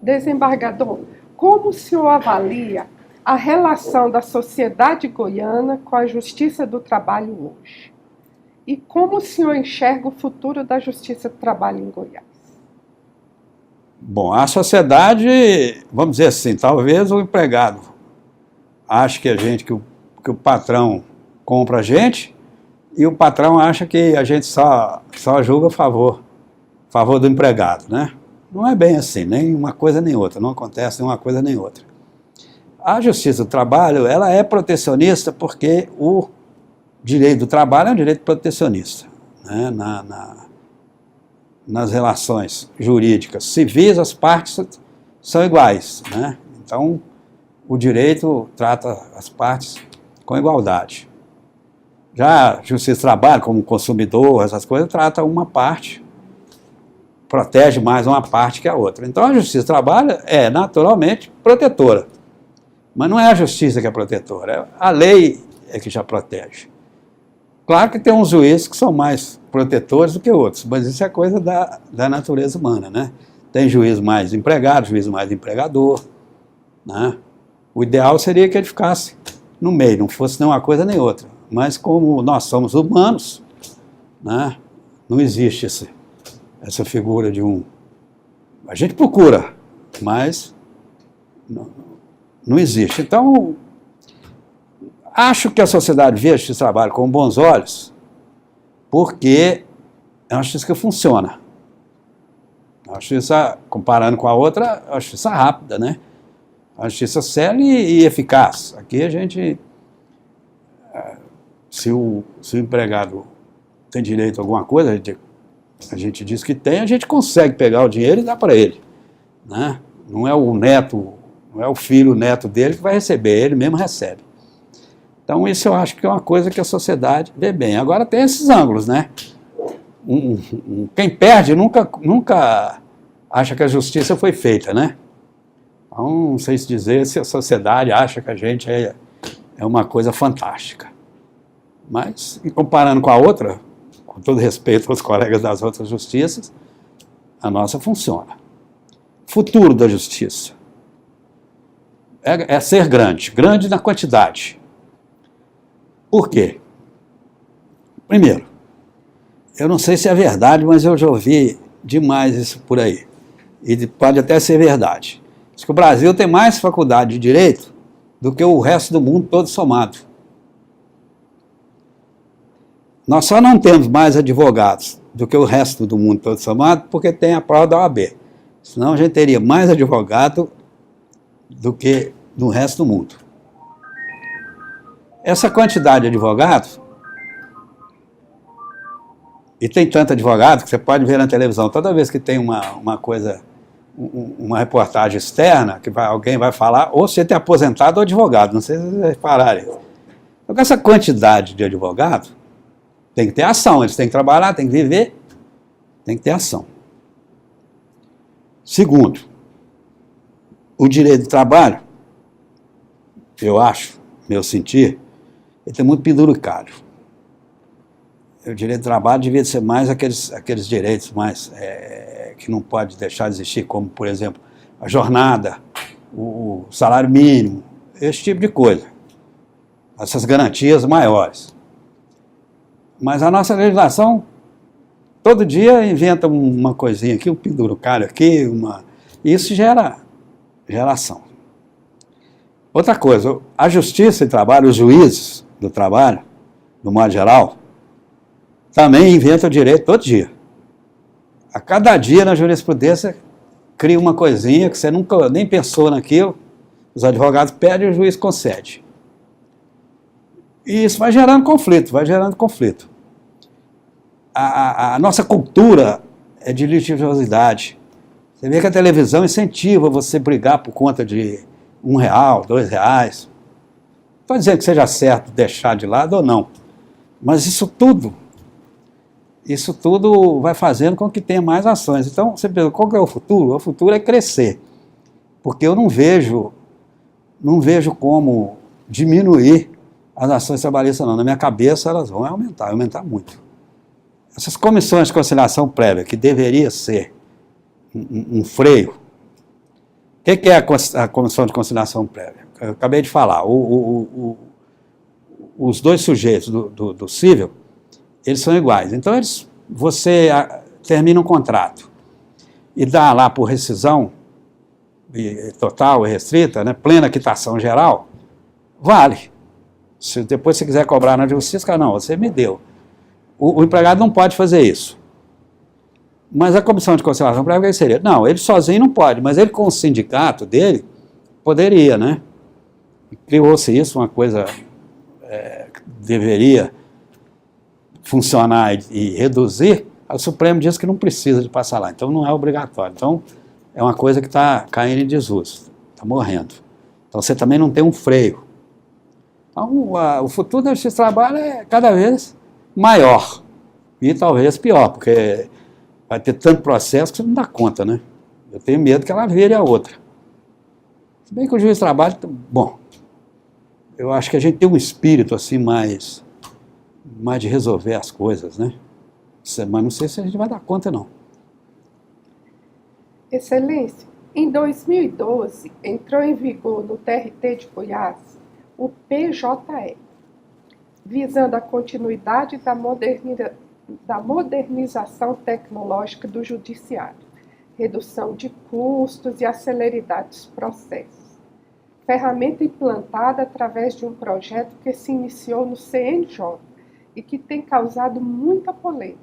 Desembargador, como o senhor avalia a relação da sociedade goiana com a Justiça do Trabalho hoje? E como o senhor enxerga o futuro da Justiça do Trabalho em Goiás?
Bom, a sociedade, vamos dizer assim, talvez o empregado ache que o patrão compra a gente e o patrão acha que a gente só julga a favor do empregado, né? Não é bem assim, nem uma coisa nem outra, não acontece nem uma coisa nem outra. A Justiça do Trabalho, ela é protecionista porque o direito do trabalho é um direito protecionista, né? Nas relações jurídicas civis, as partes são iguais, né? Então, o direito trata as partes com igualdade. Já a Justiça do Trabalho, como consumidor, essas coisas, trata uma parte, protege mais uma parte que a outra. Então, a Justiça do Trabalho é, naturalmente, protetora. Mas não é a Justiça que é protetora, a lei é que já protege. Claro que tem uns juízes que são mais protetores do que outros, mas isso é coisa da natureza humana, né? Tem juiz mais empregado, juiz mais empregador, né? O ideal seria que ele ficasse no meio, não fosse nem uma coisa nem outra. Mas como nós somos humanos, né, não existe essa figura de um... A gente procura, mas não existe. Então, acho que a sociedade vê a Justiça do Trabalho com bons olhos, porque é uma justiça que funciona. É uma justiça, comparando com a outra, é uma justiça rápida, né? É uma justiça séria e eficaz. Aqui a gente, se o empregado tem direito a alguma coisa, a gente diz que tem, a gente consegue pegar o dinheiro e dar para ele, né? Não é o neto, não é o filho, o neto dele que vai receber, ele mesmo recebe. Então, isso eu acho que é uma coisa que a sociedade vê bem. Agora tem esses ângulos, né? Quem perde nunca acha que a justiça foi feita, né? Então, não sei se dizer se a sociedade acha que a gente é uma coisa fantástica. Mas, comparando com a outra, com todo respeito aos colegas das outras justiças, a nossa funciona. Futuro da justiça é ser grande na quantidade. Por quê? Primeiro, eu não sei se é verdade, mas eu já ouvi demais isso por aí. E pode até ser verdade. Acho que o Brasil tem mais faculdade de direito do que o resto do mundo todo somado. Nós só não temos mais advogados do que o resto do mundo todo somado porque tem a prova da OAB. Senão a gente teria mais advogado do que no resto do mundo. Essa quantidade de advogados, e tem tanto advogado que você pode ver na televisão, toda vez que tem uma coisa, uma reportagem externa, que alguém vai falar, ou você tem aposentado ou advogado, não sei se vocês repararem. Então, com essa quantidade de advogados, tem que ter ação, eles têm que trabalhar, têm que viver, tem que ter ação. Segundo, o direito do trabalho, eu acho, meu sentir, ele tem muito penduricalho. O direito do trabalho devia ser mais aqueles direitos mais que não pode deixar de existir, como, por exemplo, a jornada, o salário mínimo, esse tipo de coisa. Essas garantias maiores. Mas a nossa legislação, todo dia inventa uma coisinha aqui, um penduricalho aqui, isso gera ação. Outra coisa, a justiça do trabalho, os juízes do trabalho, do modo geral, também inventam o direito todo dia. A cada dia na jurisprudência cria uma coisinha que você nunca nem pensou naquilo, os advogados pedem e o juiz concede. E isso vai gerando conflito, vai gerando conflito. A nossa cultura é de litigiosidade. Você vê que a televisão incentiva você brigar por conta de R$1, R$2. Não estou dizendo que seja certo deixar de lado ou não, mas isso tudo vai fazendo com que tenha mais ações. Então, você pensa, qual que é o futuro? O futuro é crescer, porque eu não vejo como diminuir as ações trabalhistas, não. Na minha cabeça, elas vão aumentar muito. Essas comissões de conciliação prévia, que deveria ser um freio. O que é a comissão de conciliação prévia? Eu acabei de falar, os dois sujeitos do cível, eles são iguais. Então, você termina um contrato e dá lá por rescisão total e restrita, né, plena quitação geral, vale. Se depois você quiser cobrar na justiça, não, você me deu. O empregado não pode fazer isso. Mas a comissão de conciliação prévia, o que seria? Não, ele sozinho não pode, mas ele com o sindicato dele, poderia, né? Criou-se isso, uma coisa que deveria funcionar e reduzir, o Supremo diz que não precisa de passar lá, então não é obrigatório. Então, é uma coisa que está caindo em desuso, está morrendo. Então, você também não tem um freio. Então, o futuro da justiça do trabalho é cada vez maior e talvez pior, porque vai ter tanto processo que você não dá conta, né? Eu tenho medo que ela vire a outra. Se bem que o juiz de trabalho, bom, eu acho que a gente tem um espírito assim mais de resolver as coisas, né? Mas não sei se a gente vai dar conta, não.
Excelência, em 2012, entrou em vigor no TRT de Goiás o PJE, visando a continuidade da modernização tecnológica do judiciário, redução de custos e a celeridade dos processos. Ferramenta implantada através de um projeto que se iniciou no CNJ e que tem causado muita polêmica.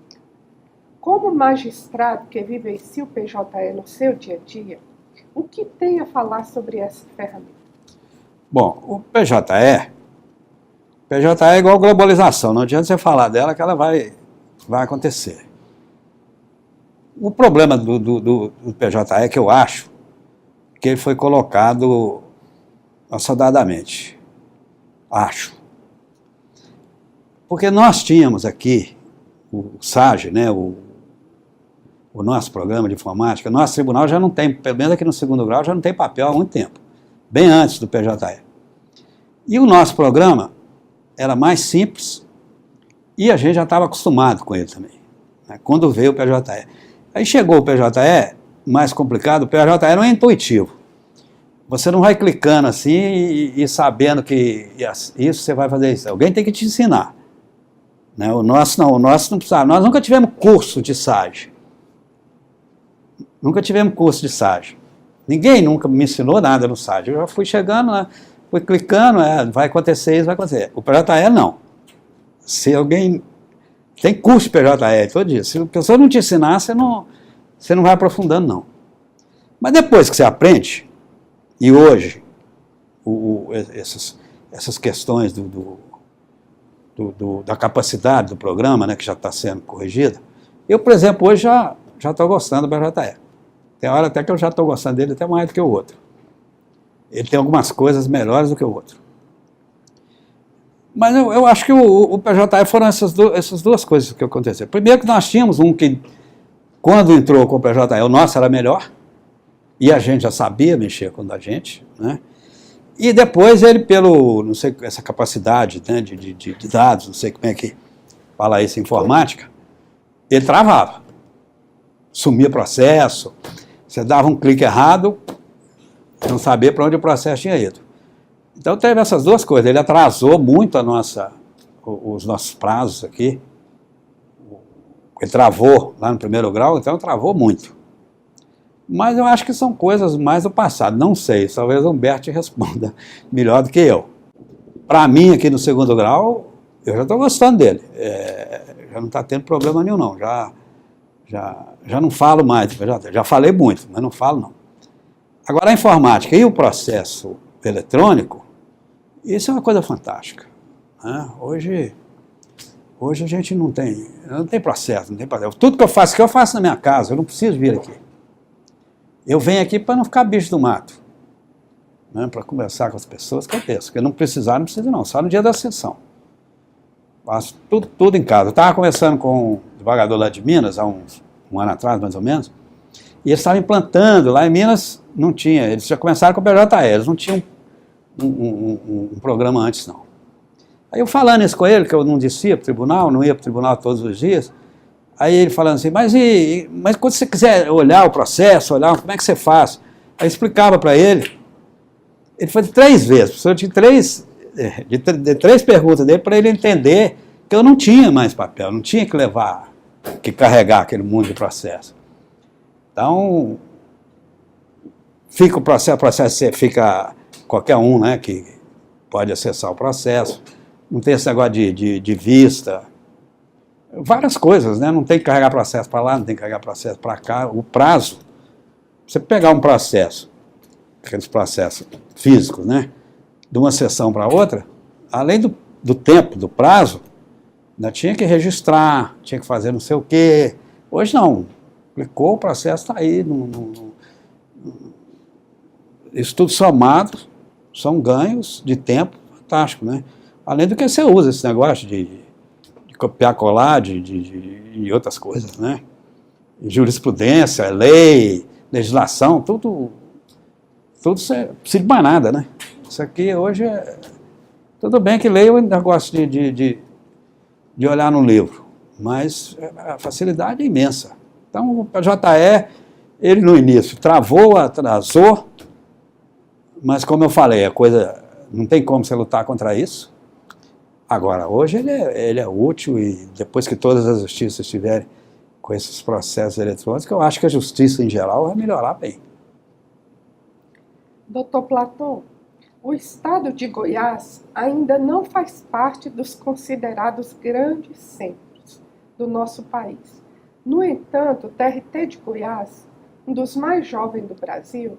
Como magistrado que vivencia o PJE no seu dia a dia, o que tem a falar sobre essa ferramenta?
Bom, o PJE é igual globalização, não adianta você falar dela que ela vai acontecer. O problema do PJE é que eu acho que ele foi colocado assodadamente. Acho. Porque nós tínhamos aqui o SAGE, né, o nosso programa de informática, nosso tribunal já não tem, pelo menos aqui no segundo grau, já não tem papel há muito tempo, bem antes do PJE. E o nosso programa era mais simples e a gente já estava acostumado com ele também, né, quando veio o PJE. Aí chegou o PJE, mais complicado, o PJE não é intuitivo. Você não vai clicando assim e sabendo que isso você vai fazer isso. Alguém tem que te ensinar. Né? O nosso não precisava. Nós nunca tivemos curso de SAGE. Nunca tivemos curso de SAGE. Ninguém nunca me ensinou nada no site. Eu já fui chegando lá, fui clicando, vai acontecer isso, vai acontecer. O PJE não. Se alguém... Tem curso de PJE todo dia. Se a pessoa não te ensinar, você não vai aprofundando, não. Mas depois que você aprende, e hoje, essas questões da capacidade do programa, né, que já está sendo corrigida, eu, por exemplo, hoje já estou gostando do PJE. Tem hora até que eu já estou gostando dele até mais do que o outro. Ele tem algumas coisas melhores do que o outro. Mas eu acho que o PJE foram essas duas coisas que aconteceram. Primeiro que nós tínhamos um que, quando entrou com o PJE, o nosso era melhor, e a gente já sabia mexer com a gente, né? E depois ele, não sei, essa capacidade, né, de dados, não sei como é que fala isso em informática, ele travava. Sumia processo, você dava um clique errado, não sabia para onde o processo tinha ido. Então teve essas duas coisas, ele atrasou muito os nossos prazos aqui, ele travou lá no primeiro grau, então travou muito. Mas eu acho que são coisas mais do passado, não sei, talvez o Humberto responda melhor do que eu. Para mim, aqui no segundo grau, eu já estou gostando dele, já não está tendo problema nenhum não, já não falo mais, já falei muito, mas não falo não. Agora a informática e o processo eletrônico, isso é uma coisa fantástica, né? Hoje a gente não tem processo, não tem processo. Tudo que eu faço aqui, eu faço na minha casa, eu não preciso vir aqui. Eu venho aqui para não ficar bicho do mato, né? Para conversar com as pessoas que eu penso. Porque não precisar, não precisa não, só no dia da sessão. Faço tudo em casa. Eu estava conversando com um desembargador lá de Minas, há um ano atrás, mais ou menos, e eles estavam implantando, lá em Minas não tinha, eles já começaram com o PJE, eles não tinham um programa antes não. Aí eu falando isso com ele, que eu não descia para o tribunal, não ia para o tribunal todos os dias, aí ele falando assim, mas quando você quiser olhar o processo, como é que você faz? Aí eu explicava para ele fez 3 vezes, o professor tinha 3 perguntas dele para ele entender que eu não tinha mais papel, não tinha que carregar aquele mundo de processo. Então, fica o processo fica qualquer um, né, que pode acessar o processo, não tem esse negócio de vista, várias coisas, né? Não tem que carregar processo para lá, não tem que carregar processo para cá. O prazo, você pegar um processo, aqueles processos físicos, né? De uma sessão para outra, além do tempo, do prazo, ainda tinha que registrar, tinha que fazer não sei o quê. Hoje não, clicou, o processo está aí. Isso tudo somado, são ganhos de tempo fantástico, né? Além do que você usa esse negócio de copiar, colar, de outras coisas, né? Jurisprudência, lei, legislação, tudo precisa de mais nada, né? Isso aqui hoje tudo bem que lei eu ainda gosto de olhar no livro, mas a facilidade é imensa. Então o PJE, ele no início travou, atrasou, mas como eu falei, a coisa não tem como você lutar contra isso. Agora, hoje ele é útil e depois que todas as justiças estiverem com esses processos eletrônicos, eu acho que a justiça em geral vai melhorar bem.
Doutor Platão, o estado de Goiás ainda não faz parte dos considerados grandes centros do nosso país. No entanto, o TRT de Goiás, um dos mais jovens do Brasil,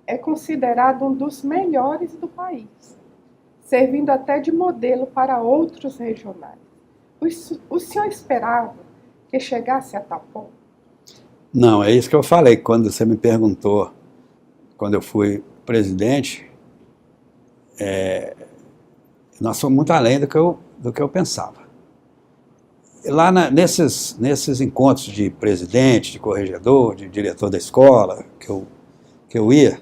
é considerado um dos melhores do país, servindo até de modelo para outros regionais. O senhor esperava que chegasse a tal ponto?
Não, é isso que eu falei quando você me perguntou, quando eu fui presidente, nós fomos muito além do que eu pensava. Lá nesses encontros de presidente, de corregedor, de diretor da escola, que eu ia,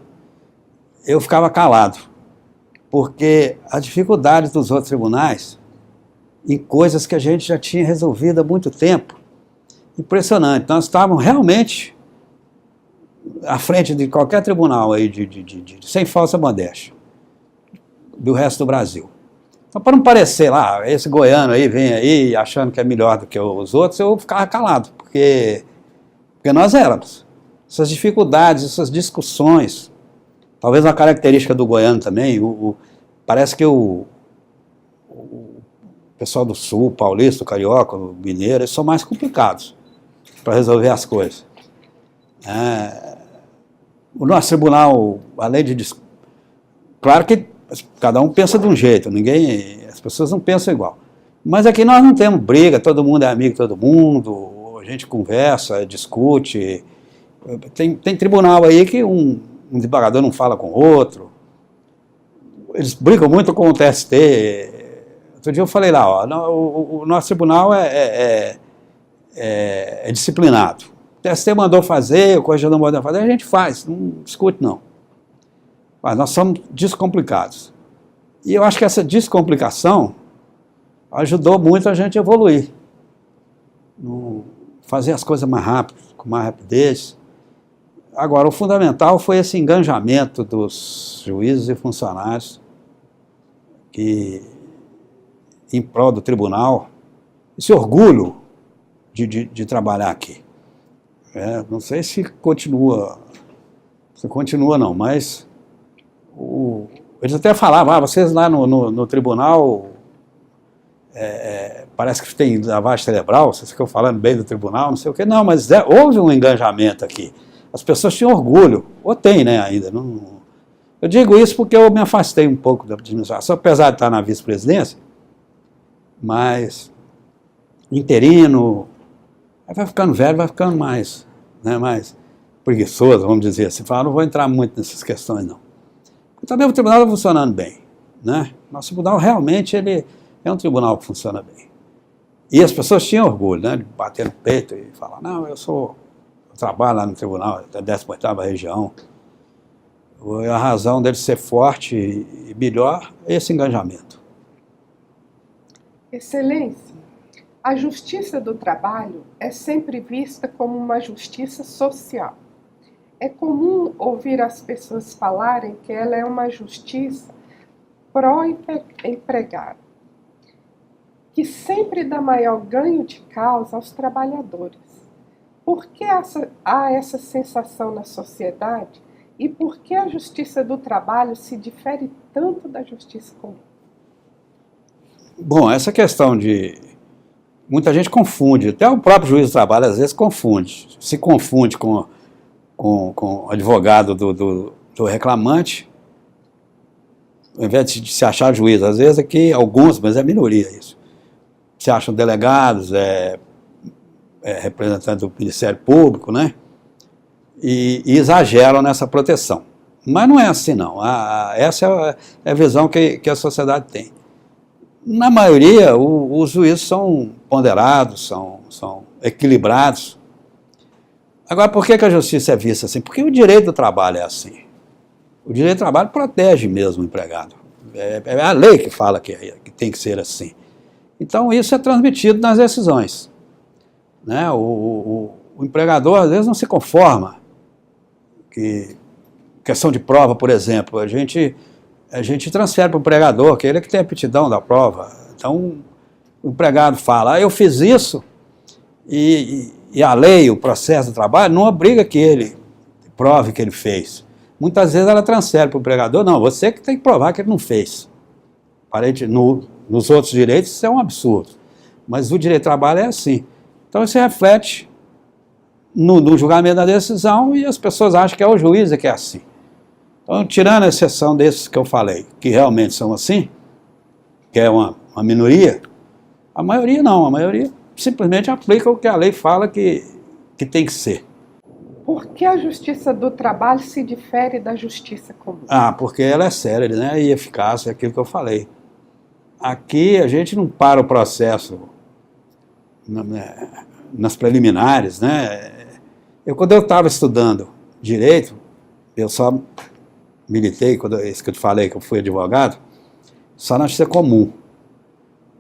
eu ficava calado, porque a dificuldade dos outros tribunais, em coisas que a gente já tinha resolvido há muito tempo, impressionante. Nós estávamos realmente à frente de qualquer tribunal aí, sem falsa modéstia, do resto do Brasil. Então, para não parecer lá, esse goiano aí vem aí achando que é melhor do que os outros, eu ficava calado, porque nós éramos. Essas dificuldades, essas discussões, Talvez uma característica do goiano também, parece que o pessoal do sul, paulista, o carioca, o mineiro, eles são mais complicados para resolver as coisas. O nosso tribunal, além de... Claro que cada um pensa de um jeito, as pessoas não pensam igual. Mas aqui nós não temos briga, todo mundo é amigo de todo mundo, a gente conversa, discute. Tem tribunal aí que um desembargador não fala com o outro. Eles brigam muito com o TST. Outro dia eu falei lá, ó, o nosso tribunal é disciplinado. O TST mandou fazer, o corregedor mandou fazer, a gente faz, não discute não. Mas nós somos descomplicados. E eu acho que essa descomplicação ajudou muito a gente a evoluir. Fazer as coisas mais rápido, com mais rapidez. Agora, o fundamental foi esse engajamento dos juízes e funcionários que, em prol do tribunal, esse orgulho de trabalhar aqui. Não sei se continua não, mas eles até falavam, vocês lá no tribunal, parece que tem lavagem cerebral, vocês ficam falando bem do tribunal, não sei o quê. Não, mas houve um engajamento aqui. As pessoas tinham orgulho, ou tem, né, ainda. Eu digo isso porque eu me afastei um pouco da administração, apesar de estar na vice-presidência, mas interino, vai ficando velho, vai ficando mais preguiçoso, vamos dizer assim. Fala, não vou entrar muito nessas questões, não. Porque também o tribunal está funcionando bem, né? Nosso tribunal realmente ele é um tribunal que funciona bem. E as pessoas tinham orgulho, né, de bater no peito e falar, não, eu trabalho lá no tribunal, da 18ª região. A razão dele ser forte e melhor é esse engajamento.
Excelência, a justiça do trabalho é sempre vista como uma justiça social. É comum ouvir as pessoas falarem que ela é uma justiça pró-empregado, que sempre dá maior ganho de causa aos trabalhadores. Por que há essa sensação na sociedade e por que a justiça do trabalho se difere tanto da justiça comum?
Bom, essa questão muita gente confunde, até o próprio juiz do trabalho às vezes se confunde com o advogado do reclamante, ao invés de se achar juiz. Às vezes aqui, alguns, mas é minoria isso, se acham delegados, representantes do Ministério Público, né? E exageram nessa proteção. Mas não é assim, não. Essa é a visão que a sociedade tem. Na maioria, os juízes são ponderados, são equilibrados. Agora, por que a justiça é vista assim? Porque o direito do trabalho é assim. O direito do trabalho protege mesmo o empregado. É a lei que fala que tem que ser assim. Então, isso é transmitido nas decisões. Né? O empregador, às vezes, não se conforma. Questão de prova, por exemplo, a gente transfere para o empregador, que ele é que tem a aptidão da prova. Então, o empregado fala, eu fiz isso, e a lei, o processo do trabalho, não obriga que ele prove que ele fez. Muitas vezes ela transfere para o empregador, não, você que tem que provar que ele não fez. Nos outros direitos isso é um absurdo, mas o direito do trabalho é assim. Então isso reflete no julgamento da decisão e as pessoas acham que é o juiz que é assim. Então, tirando a exceção desses que eu falei, que realmente são assim, que é uma minoria, a maioria não, a maioria simplesmente aplica o que a lei fala que tem que ser.
Por que a justiça do trabalho se difere da justiça comum?
Porque ela é séria, né, e eficaz, é aquilo que eu falei. Aqui a gente não para o processo nas preliminares, né? Quando eu estava estudando direito, eu só militei, isso que eu te falei, que eu fui advogado, só na justiça comum.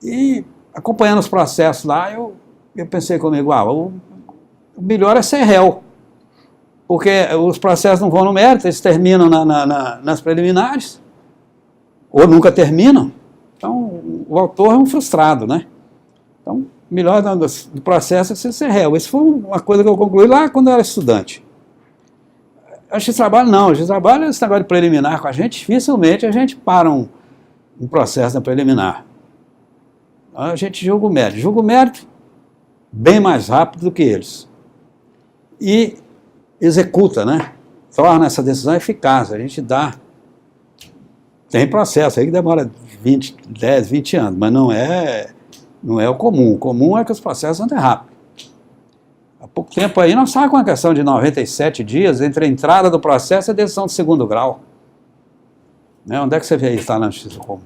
E acompanhando os processos lá, eu pensei comigo, o melhor é ser réu, porque os processos não vão no mérito, eles terminam nas preliminares, ou nunca terminam. Então, o autor é um frustrado, né? Então, o melhor do processo é ser réu. Isso foi uma coisa que eu concluí lá quando eu era estudante. A Justiça do Trabalho não, a Justiça do Trabalho, esse negócio de preliminar com a gente, dificilmente a gente para um processo na preliminar. A gente julga o mérito bem mais rápido do que eles. E executa, né? Torna essa decisão eficaz. A gente dá. Tem processo aí que demora 10, 20 anos, mas não é o comum. O comum é que os processos andem rápido. Há pouco tempo aí nós estávamos com uma questão de 97 dias entre a entrada do processo e a decisão de segundo grau. Né? Onde é que você vê isso está na justiça comum?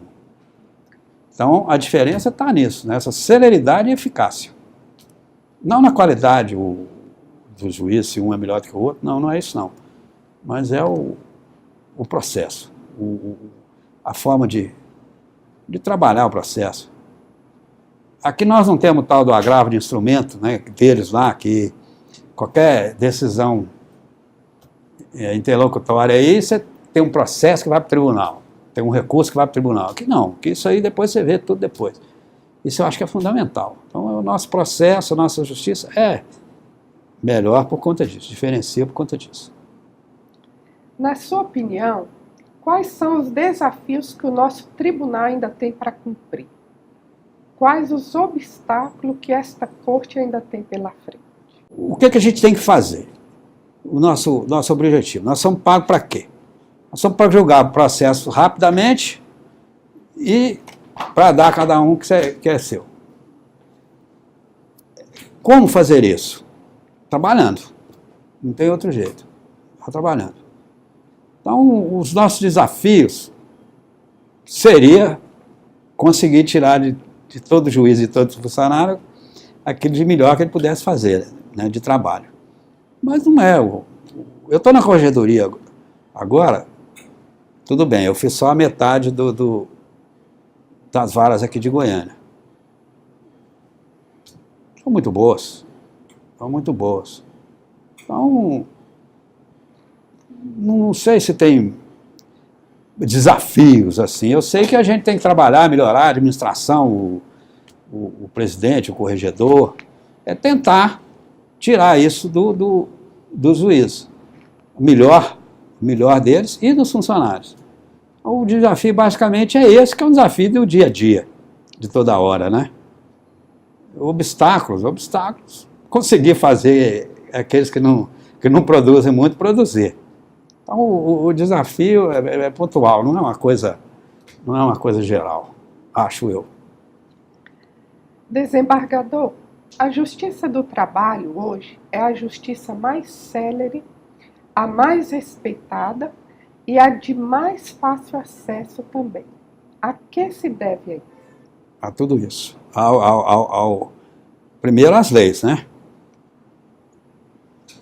Então, a diferença está nisso, nessa celeridade e eficácia. Não na qualidade do juiz, se um é melhor do que o outro, não é isso não. Mas é o processo, a forma de trabalhar o processo. Aqui nós não temos tal do agravo de instrumento, né, deles lá, que qualquer decisão interlocutória aí, você tem um processo que vai para o tribunal, tem um recurso que vai para o tribunal. Aqui não, que isso aí depois você vê tudo depois. Isso eu acho que é fundamental. Então, o nosso processo, a nossa justiça é melhor por conta disso, diferencia por conta disso.
Na sua opinião, quais são os desafios que o nosso tribunal ainda tem para cumprir? Quais os obstáculos que esta corte ainda tem pela frente?
O que a gente tem que fazer? O nosso objetivo. Nós somos pagos para quê? Nós somos para julgar o processo rapidamente e para dar a cada um que é seu. Como fazer isso? Trabalhando. Não tem outro jeito. Está trabalhando. Então, os nossos desafios seria conseguir tirar de todo juiz e todo funcionário aquilo de melhor que ele pudesse fazer, né, de trabalho. Mas não é. Eu estou na corregedoria agora, tudo bem, eu fiz só a metade das varas aqui de Goiânia. São muito boas. São muito boas. Então, não sei se tem desafios assim. Eu sei que a gente tem que trabalhar, melhorar a administração, o presidente, o corregedor, é tentar tirar isso do juiz. O melhor deles e dos funcionários. O desafio basicamente é esse, que é um desafio do dia a dia, de toda hora, né? Obstáculos. Conseguir fazer aqueles que não produzem muito, produzir. Então, o desafio é pontual, não é uma coisa geral, acho eu.
Desembargador, a Justiça do Trabalho hoje é a justiça mais célere, a mais respeitada e a de mais fácil acesso também. A que se deve isso?
A tudo isso. Primeiro, as leis, né?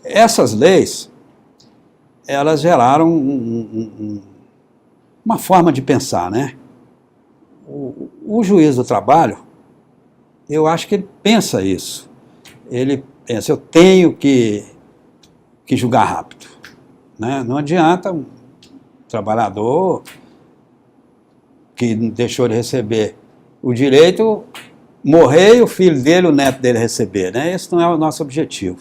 Essas leis, elas geraram uma forma de pensar, né? O juiz do trabalho, eu acho que ele pensa isso. Ele pensa, eu tenho que julgar rápido, né? Não adianta um trabalhador que deixou de receber o direito morrer e o filho dele, o neto dele receber, né? Esse não é o nosso objetivo.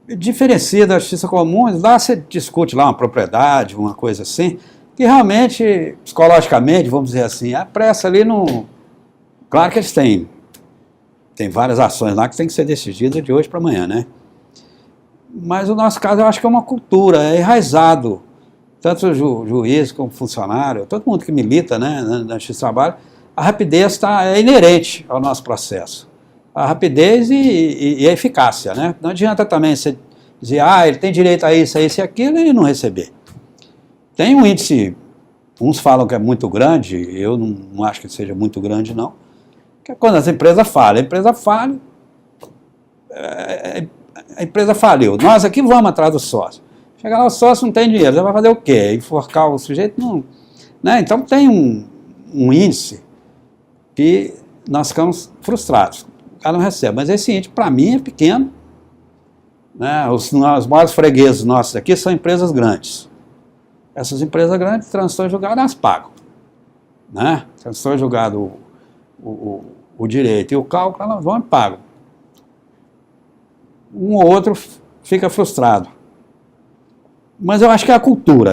Diferencia da justiça comum, lá você discute lá uma propriedade, uma coisa assim, que realmente, psicologicamente, vamos dizer assim, a pressa ali não... Claro que eles têm várias ações lá que tem que ser decididas de hoje para amanhã, né? Mas o nosso caso eu acho que é uma cultura, é enraizado, tanto o juiz como o funcionário, todo mundo que milita, né, na justiça do trabalho, a rapidez é inerente ao nosso processo. A rapidez e a eficácia, né? Não adianta também você dizer, ele tem direito a isso e aquilo e não receber. Tem um índice, uns falam que é muito grande, eu não acho que seja muito grande não, que é quando as empresas falham. A empresa faliu, nós aqui vamos atrás do sócio. Chega lá, o sócio não tem dinheiro, você vai fazer o quê? Enforcar o sujeito? Não. Né? Então tem um índice que nós ficamos frustrados. O cara não recebe, mas esse índice, para mim, é pequeno. Né? Os maiores fregueses nossos aqui são empresas grandes. Essas empresas grandes, transição julgada, elas pagam. Né? Transição julgada, o direito e o cálculo, elas vão e pagam. Um ou outro fica frustrado. Mas eu acho que é a cultura,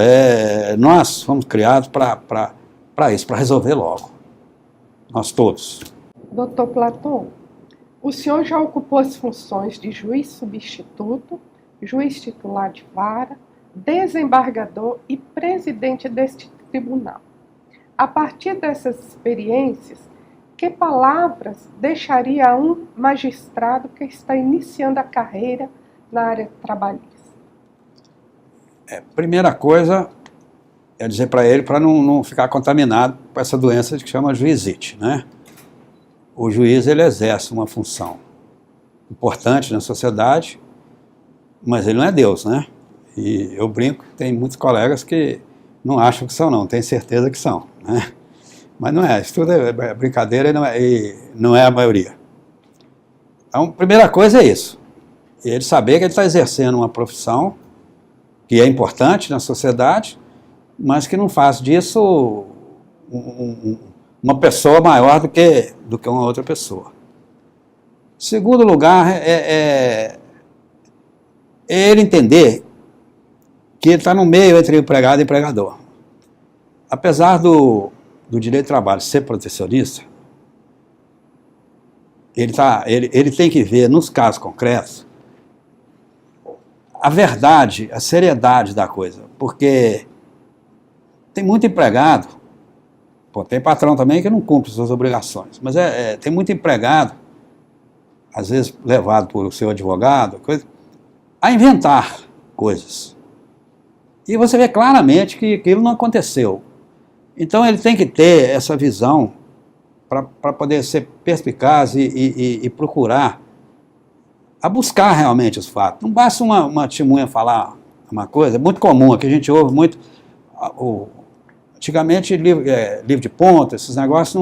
nós fomos criados para isso, para resolver logo, nós todos.
Doutor Platão, o senhor já ocupou as funções de juiz substituto, juiz titular de vara, desembargador e presidente deste tribunal. A partir dessas experiências, que palavras deixaria a um magistrado que está iniciando a carreira na área trabalhista?
Primeira coisa é dizer para ele para não ficar contaminado com essa doença que chama juizite, né? O juiz, ele exerce uma função importante na sociedade, mas ele não é Deus, né? E eu brinco, tem muitos colegas que não acham que são, não, tem certeza que são, né? Mas não é, isso tudo é brincadeira e não é a maioria. Então, a primeira coisa é isso, ele saber que ele está exercendo uma profissão que é importante na sociedade, mas que não faz disso uma pessoa maior do que uma outra pessoa. Segundo lugar, ele entender que ele está no meio entre empregado e empregador. Apesar do direito do trabalho ser protecionista, ele tem que ver, nos casos concretos, a verdade, a seriedade da coisa, porque tem muito empregado, tem patrão também que não cumpre suas obrigações, mas tem muito empregado, às vezes levado por seu advogado, a inventar coisas. E você vê claramente que aquilo não aconteceu. Então ele tem que ter essa visão para poder ser perspicaz e procurar a buscar realmente os fatos. Não basta uma testemunha falar uma coisa, é muito comum, aqui a gente ouve muito, antigamente livro de ponta, esses negócios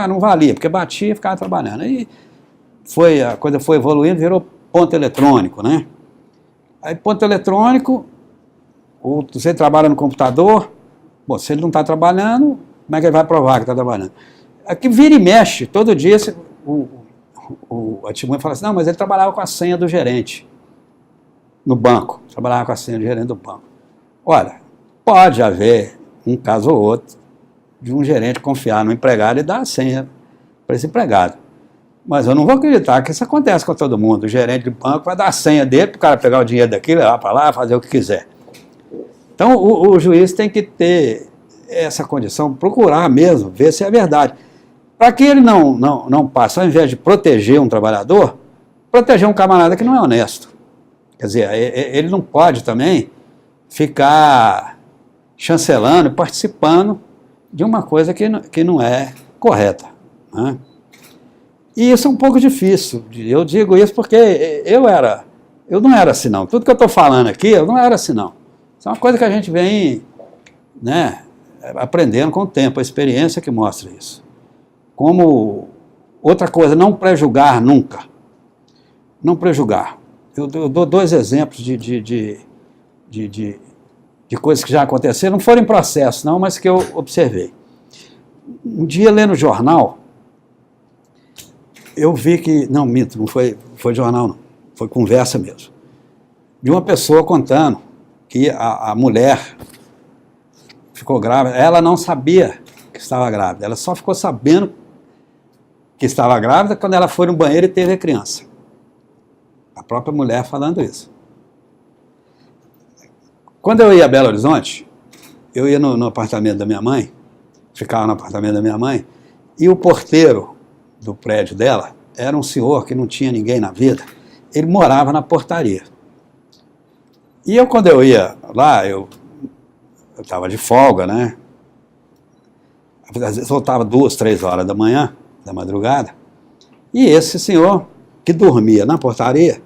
não valia, porque batia e ficava trabalhando. Aí a coisa foi evoluindo, virou ponto eletrônico, né? Aí ponto eletrônico, você trabalha no computador, bom, se ele não está trabalhando, como é que ele vai provar que está trabalhando? Aqui vira e mexe, todo dia a testemunha fala assim, não, mas ele trabalhava com a senha do gerente no banco, trabalhava com a senha do gerente do banco. Olha, pode haver um caso ou outro de um gerente confiar no empregado e dar a senha para esse empregado. Mas eu não vou acreditar que isso acontece com todo mundo. O gerente de banco vai dar a senha dele para o cara pegar o dinheiro daqui, levar para lá, fazer o que quiser. Então o juiz tem que ter essa condição, procurar mesmo, ver se é verdade. Para que ele não passe, ao invés de proteger um trabalhador, proteger um camarada que não é honesto. Quer dizer, ele não pode também ficar chancelando, participando de uma coisa que não é correta, né? E isso é um pouco difícil. Eu digo isso porque eu não era assim não. Tudo que eu estou falando aqui, eu não era assim não. Isso é uma coisa que a gente vem, né, aprendendo com o tempo, a experiência que mostra isso. Como outra coisa, não prejulgar nunca. Não prejulgar. Eu dou dois exemplos de coisas que já aconteceram, não foram em processo não, mas que eu observei. Um dia, lendo o jornal, eu vi que, não foi jornal não, foi conversa mesmo, de uma pessoa contando que a mulher ficou grávida, ela não sabia que estava grávida, ela só ficou sabendo que estava grávida quando ela foi no banheiro e teve a criança. A própria mulher falando isso. Quando eu ia a Belo Horizonte, eu ia no apartamento da minha mãe, ficava no apartamento da minha mãe, e o porteiro do prédio dela era um senhor que não tinha ninguém na vida, ele morava na portaria. E eu, quando eu ia lá, eu estava de folga, né? Às vezes voltava 2, 3 horas da manhã, da madrugada, e esse senhor, que dormia na portaria,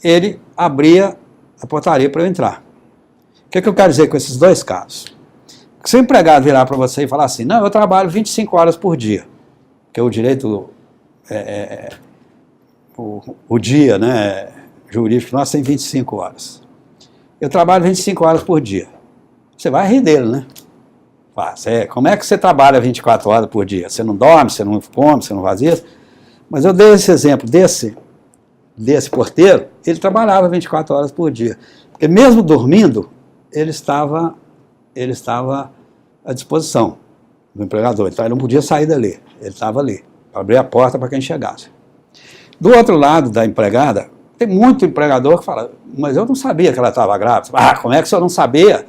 ele abria a portaria para eu entrar. O que eu quero dizer com esses dois casos? Se o empregado virar para você e falar assim, não, eu trabalho 25 horas por dia, que é o direito, o dia, né, jurídico nosso tem 25 horas. Eu trabalho 25 horas por dia. Você vai rir dele, né? Como é que você trabalha 24 horas por dia? Você não dorme, você não come, você não faz isso? Mas eu dei esse exemplo desse porteiro, ele trabalhava 24 horas por dia. Porque mesmo dormindo, ele estava à disposição do empregador. Então ele não podia sair dali, ele estava ali, para abrir a porta para quem chegasse. Do outro lado da empregada, tem muito empregador que fala, mas eu não sabia que ela estava grávida. Ah, como é que o senhor não sabia?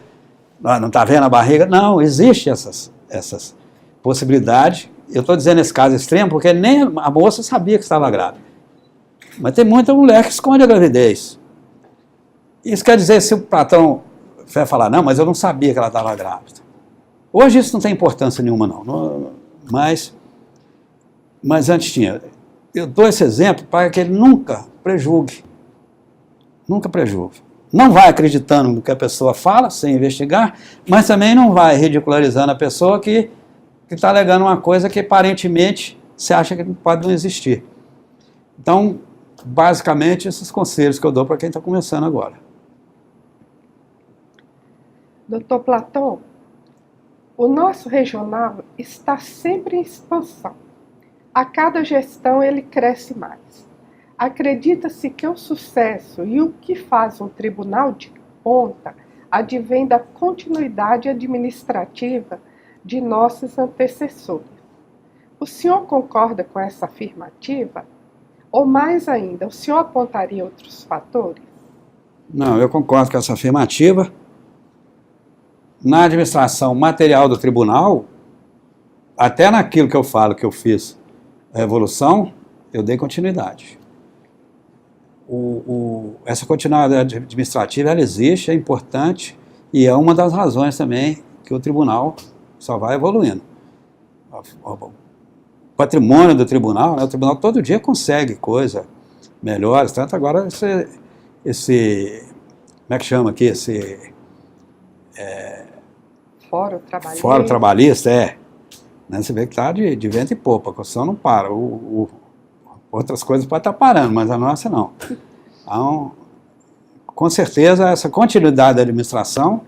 Não está vendo a barriga? Não, existem essas possibilidades. Eu estou dizendo esse caso extremo porque nem a moça sabia que estava grávida. Mas tem muita mulher que esconde a gravidez. Isso quer dizer, se o patrão vai falar, não, mas eu não sabia que ela estava grávida. Hoje isso não tem importância nenhuma, não. Mas antes tinha. Eu dou esse exemplo para que ele nunca prejugue. Nunca prejugue. Não vai acreditando no que a pessoa fala, sem investigar, mas também não vai ridicularizando a pessoa que está alegando uma coisa que aparentemente você acha que pode não existir. Então, basicamente, esses conselhos que eu dou para quem está começando agora.
Doutor Platão, o nosso regional está sempre em expansão. A cada gestão ele cresce mais. Acredita-se que o sucesso e o que faz um tribunal de ponta advém da continuidade administrativa de nossos antecessores. O senhor concorda com essa afirmativa? Ou mais ainda, o senhor apontaria outros fatores?
Não, eu concordo com essa afirmativa. Na administração material do tribunal, até naquilo que eu falo que eu fiz a revolução, eu dei continuidade. Essa continuidade administrativa, ela existe, é importante, e é uma das razões também que o tribunal só vai evoluindo. O patrimônio do tribunal, né, o tribunal todo dia consegue coisas melhores, tanto agora esse como é que chama aqui, Fórum Trabalhista, né, você vê que está de vento e popa, a Constituição não para, outras coisas podem estar parando, mas a nossa não. Então, com certeza, essa continuidade da administração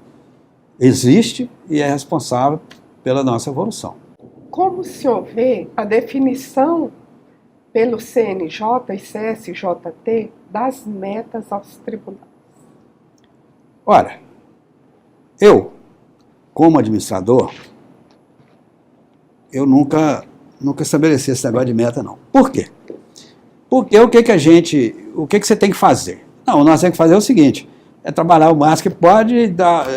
existe e é responsável pela nossa evolução.
Como o senhor vê a definição pelo CNJ e CSJT das metas aos tribunais?
Olha, eu, como administrador, eu nunca estabeleci esse negócio de meta, não. Por quê? Porque o que você tem que fazer? Não, nós temos que fazer o seguinte, é trabalhar o máximo que pode, dar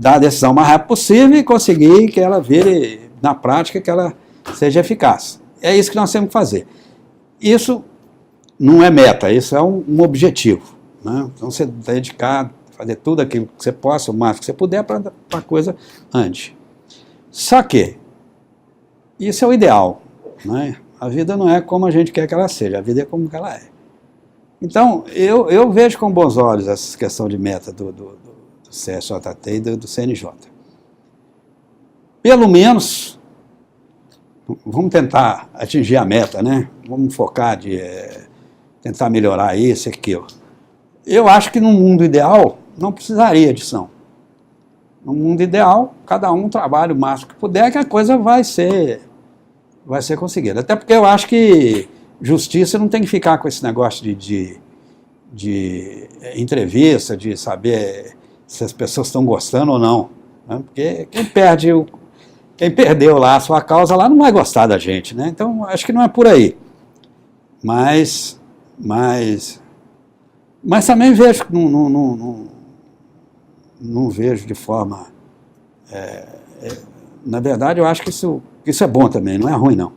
a decisão o mais rápido possível e conseguir que ela vire, na prática, que ela seja eficaz. É isso que nós temos que fazer. Isso não é meta, isso é um objetivo, né? Então você dedicar, fazer tudo aquilo que você possa, o máximo que você puder, para a coisa ande. Só que isso é o ideal, né? A vida não é como a gente quer que ela seja, a vida é como ela é. Então, eu vejo com bons olhos essa questão de meta do CSJT e do CNJ. Pelo menos, vamos tentar atingir a meta, né? Vamos focar tentar melhorar isso e aquilo. Eu acho que no mundo ideal, não precisaria disso, não. No mundo ideal, cada um trabalha o máximo que puder, que a coisa vai ser conseguida. Até porque eu acho que justiça não tem que ficar com esse negócio de entrevista, de saber se as pessoas estão gostando ou não, né? Porque quem perdeu lá a sua causa lá não vai gostar da gente, né? Então, acho que não é por aí. Mas também vejo que não vejo de forma... na verdade, eu acho que isso é bom também, não é ruim, não.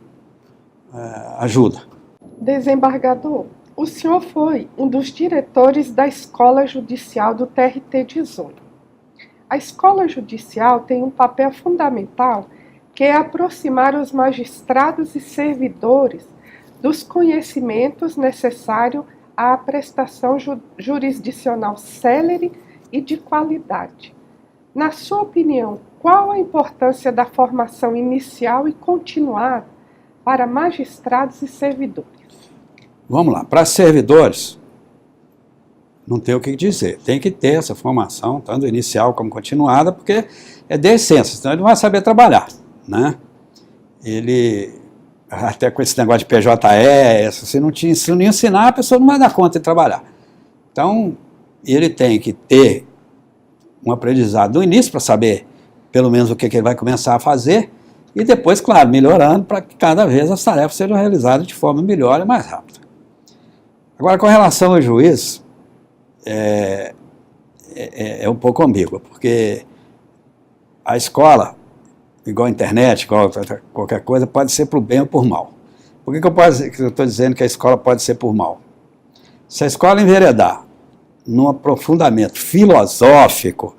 Ajuda.
Desembargador, o senhor foi um dos diretores da Escola Judicial do TRT 18. A Escola Judicial tem um papel fundamental, que é aproximar os magistrados e servidores dos conhecimentos necessários à prestação jurisdicional célere e de qualidade. Na sua opinião, qual a importância da formação inicial e continuada para magistrados e servidores?
Vamos lá, para servidores, não tem o que dizer, tem que ter essa formação, tanto inicial como continuada, porque é de essência, senão ele não vai saber trabalhar, né? Ele até com esse negócio de PJE, se não ensinar, a pessoa não vai dar conta de trabalhar. Então, ele tem que ter um aprendizado no início para saber, pelo menos, o que ele vai começar a fazer, e depois, claro, melhorando para que cada vez as tarefas sejam realizadas de forma melhor e mais rápida. Agora, com relação ao juiz, é um pouco ambígua, porque a escola, igual a internet, igual qualquer coisa, pode ser por bem ou por mal. Por que eu estou dizendo que a escola pode ser por mal? Se a escola enveredar num aprofundamento filosófico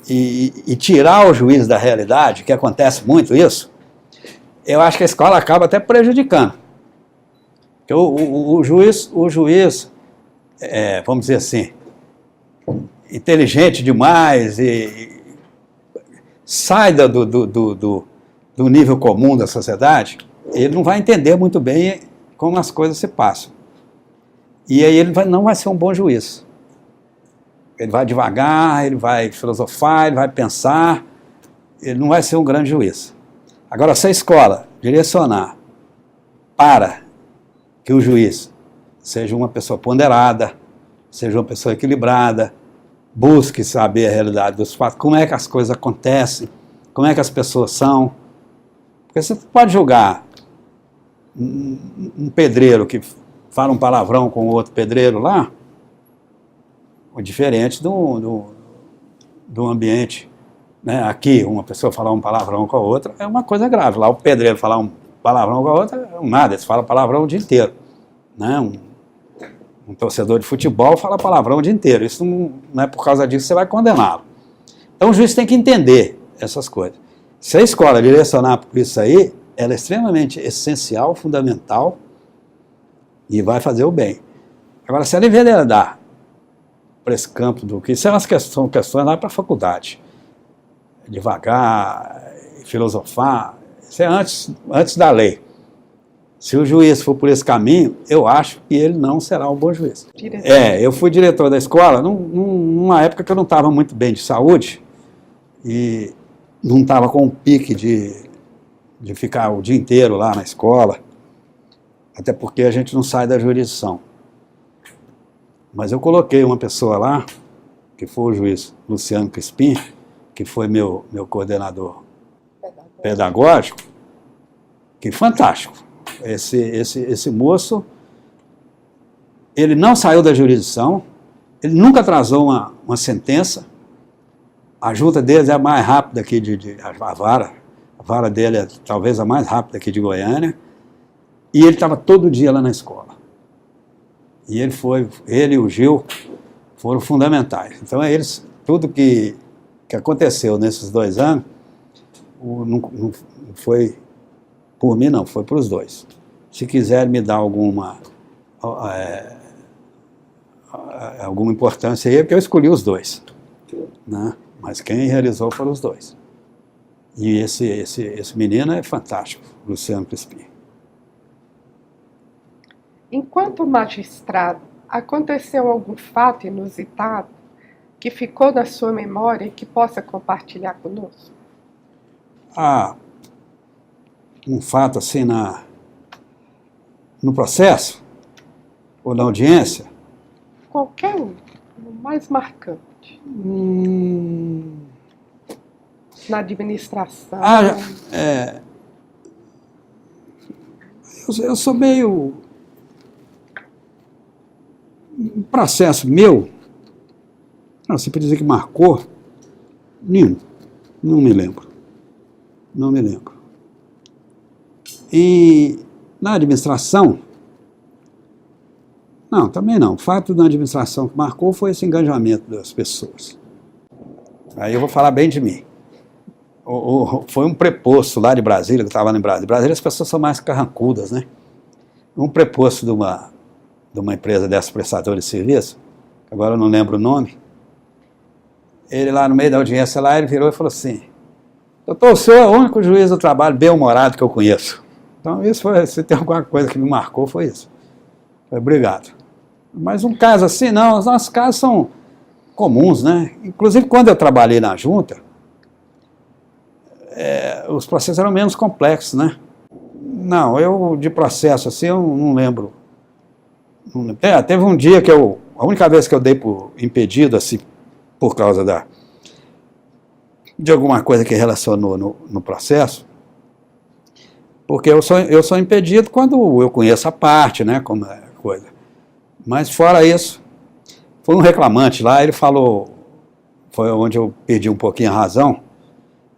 e tirar o juiz da realidade, que acontece muito isso, eu acho que a escola acaba até prejudicando. Porque o juiz, vamos dizer assim, inteligente demais e sai do nível comum da sociedade, ele não vai entender muito bem como as coisas se passam. E aí ele não vai ser um bom juiz. Ele vai devagar, ele vai filosofar, ele vai pensar, ele não vai ser um grande juiz. Agora, se a escola direcionar para que o juiz seja uma pessoa ponderada, seja uma pessoa equilibrada, busque saber a realidade dos fatos, como é que as coisas acontecem, como é que as pessoas são. Porque você pode julgar um pedreiro que fala um palavrão com o outro pedreiro lá, diferente do ambiente. Né? Aqui, uma pessoa falar um palavrão com a outra é uma coisa grave. Lá o pedreiro falar um palavrão com a outra é nada, eles falam palavrão o dia inteiro. Né? Um torcedor de futebol fala palavrão o dia inteiro. Isso não é por causa disso que você vai condená-lo. Então o juiz tem que entender essas coisas. Se a escola direcionar por isso aí, ela é extremamente essencial, fundamental e vai fazer o bem. Agora, se ela enveredar para esse campo do que... Isso são questões lá para a faculdade. Devagar, filosofar, isso é antes da lei. Se o juiz for por esse caminho, eu acho que ele não será um bom juiz. Eu fui diretor da escola numa época que eu não estava muito bem de saúde e não estava com um pique de ficar o dia inteiro lá na escola, até porque a gente não sai da jurisdição. Mas eu coloquei uma pessoa lá, que foi o juiz Luciano Crispim, que foi meu coordenador pedagógico, que fantástico. Esse moço, ele não saiu da jurisdição, ele nunca atrasou uma sentença, a junta deles é a mais rápida aqui a vara dele é talvez a mais rápida aqui de Goiânia, e ele estava todo dia lá na escola. E ele e o Gil foram fundamentais. Então, tudo que aconteceu nesses 2 anos, não foi por mim, não, foi para os dois. Se quiser me dar alguma importância aí, é porque eu escolhi os dois. Né? Mas quem realizou foram os dois. E esse menino é fantástico, Luciano Crispim.
Enquanto magistrado, aconteceu algum fato inusitado que ficou na sua memória e que possa compartilhar conosco?
Um fato assim no processo? Ou na audiência?
Qualquer um, o mais marcante. Na administração.
Eu sou meio... Um processo meu, você pode dizer que marcou? Nenhum. Não me lembro. E na administração, não, também não. O fato da administração que marcou foi esse engajamento das pessoas. Aí eu vou falar bem de mim. Foi um preposto lá de Brasília, que eu estava lá em Brasília. Em Brasília as pessoas são mais carrancudas, né? Um preposto de uma empresa dessa prestadora de serviço, agora eu não lembro o nome, ele lá no meio da audiência lá, ele virou e falou assim: doutor, o senhor é o único juiz do trabalho bem-humorado que eu conheço. Então isso foi, se tem alguma coisa que me marcou, foi isso. Foi, obrigado. Mas um caso assim, não, os nossos casos são comuns, né? Inclusive quando eu trabalhei na junta, os processos eram menos complexos, né? Não, eu de processo assim, eu não lembro. Teve um dia que a única vez que eu dei por impedido, assim, por causa de alguma coisa que relacionou no processo, porque eu sou impedido quando eu conheço a parte, né, como é a coisa. Mas fora isso, foi um reclamante lá, ele falou, foi onde eu perdi um pouquinho a razão,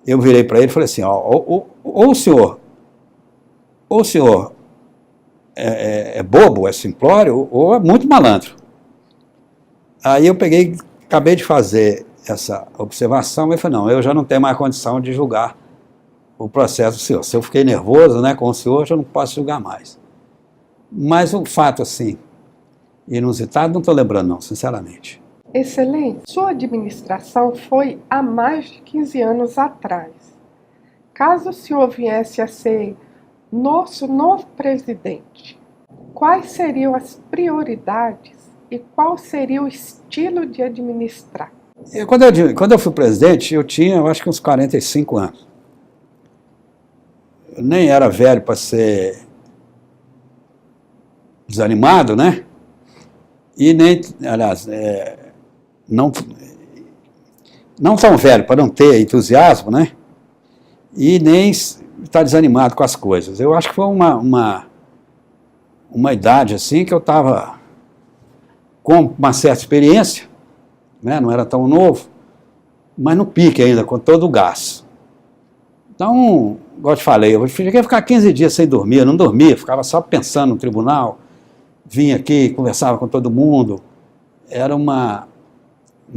eu virei para ele e falei assim, ó, ou o senhor é bobo, é simplório, ou é muito malandro. Aí eu acabei de fazer essa observação, e falei, não, eu já não tenho mais condição de julgar o processo do senhor. Se eu fiquei nervoso, né, com o senhor, eu já não posso julgar mais. Mas um fato assim, inusitado, não estou lembrando não, sinceramente.
Excelência, sua administração foi há mais de 15 anos atrás. Caso o senhor viesse a ser nosso novo presidente, quais seriam as prioridades e qual seria o estilo de administrar?
Quando eu fui presidente, eu tinha, eu acho que uns 45 anos. Eu nem era velho para ser desanimado, né? E nem, aliás, não tão velho para não ter entusiasmo, né? E nem estar desanimado com as coisas. Eu acho que foi uma idade assim que eu estava com uma certa experiência, né? Não era tão novo, mas no pique ainda, com todo o gás. Então, igual eu te falei, eu cheguei a ficar 15 dias sem dormir, eu não dormia, ficava só pensando no tribunal, vinha aqui, conversava com todo mundo. Era uma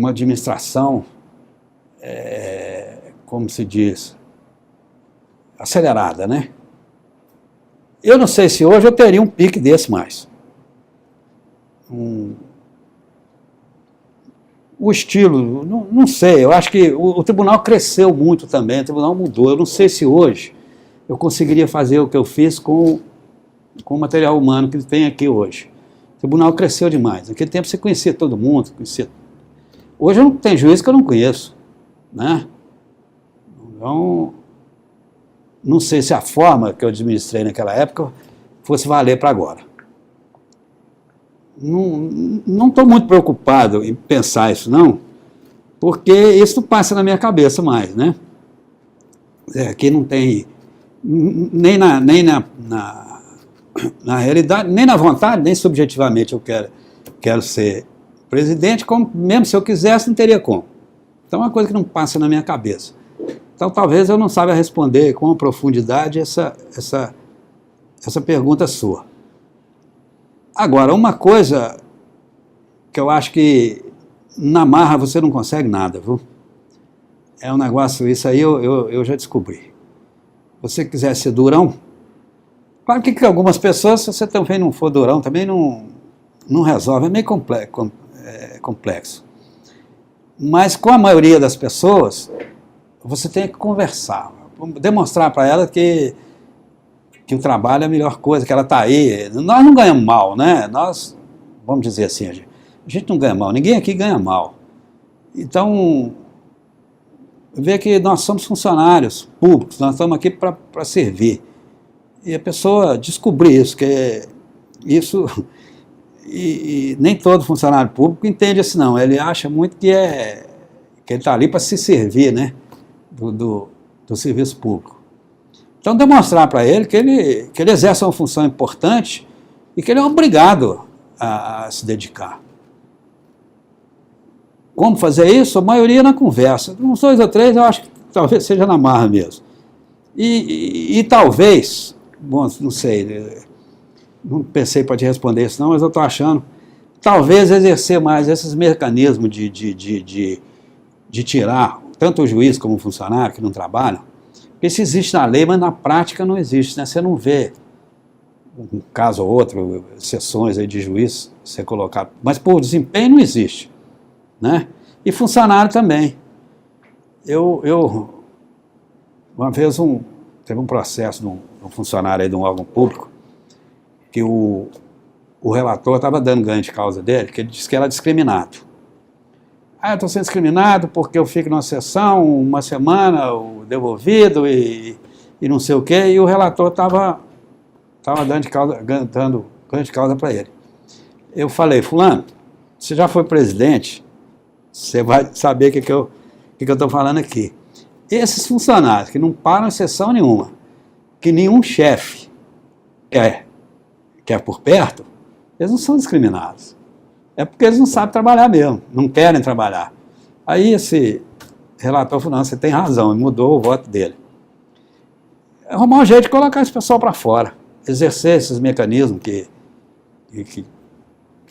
administração, como se diz, acelerada, né? Eu não sei se hoje eu teria um pique desse mais. O estilo, não sei, eu acho que o tribunal cresceu muito também, o tribunal mudou. Eu não sei se hoje eu conseguiria fazer o que eu fiz com o material humano que tem aqui hoje. O tribunal cresceu demais. Naquele tempo você conhecia todo mundo, conhecia. Hoje não tem juiz que eu não conheço, né? Então, não sei se a forma que eu administrei naquela época fosse valer para agora. Não estou muito preocupado em pensar isso, não, porque isso não passa na minha cabeça mais, né? Aqui não tem, nem na realidade, nem na vontade, nem subjetivamente eu quero ser presidente, como mesmo se eu quisesse, não teria como. Então é uma coisa que não passa na minha cabeça. Então talvez eu não saiba responder com profundidade essa pergunta sua. Agora, uma coisa que eu acho que na marra você não consegue nada, viu? É um negócio, isso aí eu já descobri. Se você quiser ser durão, claro que algumas pessoas, se você também não for durão, também não resolve, é meio complexo. Mas com a maioria das pessoas, você tem que conversar, demonstrar para ela que o trabalho é a melhor coisa, que ela está aí. Nós não ganhamos mal, né? Nós, vamos dizer assim, a gente não ganha mal, ninguém aqui ganha mal. Então, vê que nós somos funcionários públicos, nós estamos aqui para servir. E a pessoa descobrir isso, e nem todo funcionário público entende assim, não. Ele acha muito que ele está ali para se servir, né? Do serviço público. Então, demonstrar para ele que ele exerce uma função importante e que ele é obrigado a se dedicar. Como fazer isso? A maioria na conversa. Uns 2 ou 3, eu acho que talvez seja na marra mesmo. E talvez, bom, não sei, não pensei para te responder isso não, mas eu estou achando, talvez exercer mais esses mecanismos de tirar tanto o juiz como o funcionário que não trabalham. Porque isso existe na lei, mas na prática não existe, né? Você não vê, um caso ou outro, exceções aí de juiz ser colocado, mas por desempenho não existe, né? E funcionário também. Uma vez teve um processo de um funcionário aí de um órgão público, que o relator estava dando ganho de causa dele, que ele disse que era discriminado. Eu estou sendo discriminado porque eu fico numa sessão, uma semana, devolvido e não sei o quê, e o relator estava estava dando de causa para ele. Eu falei, fulano, você já foi presidente, você vai saber o que eu estou falando aqui. Esses funcionários que não param em sessão nenhuma, que nenhum chefe quer por perto, eles não são discriminados. É porque eles não sabem trabalhar mesmo, não querem trabalhar. Aí esse relator falou, não, você tem razão, e mudou o voto dele. Arrumar um jeito de colocar esse pessoal para fora, exercer esses mecanismos que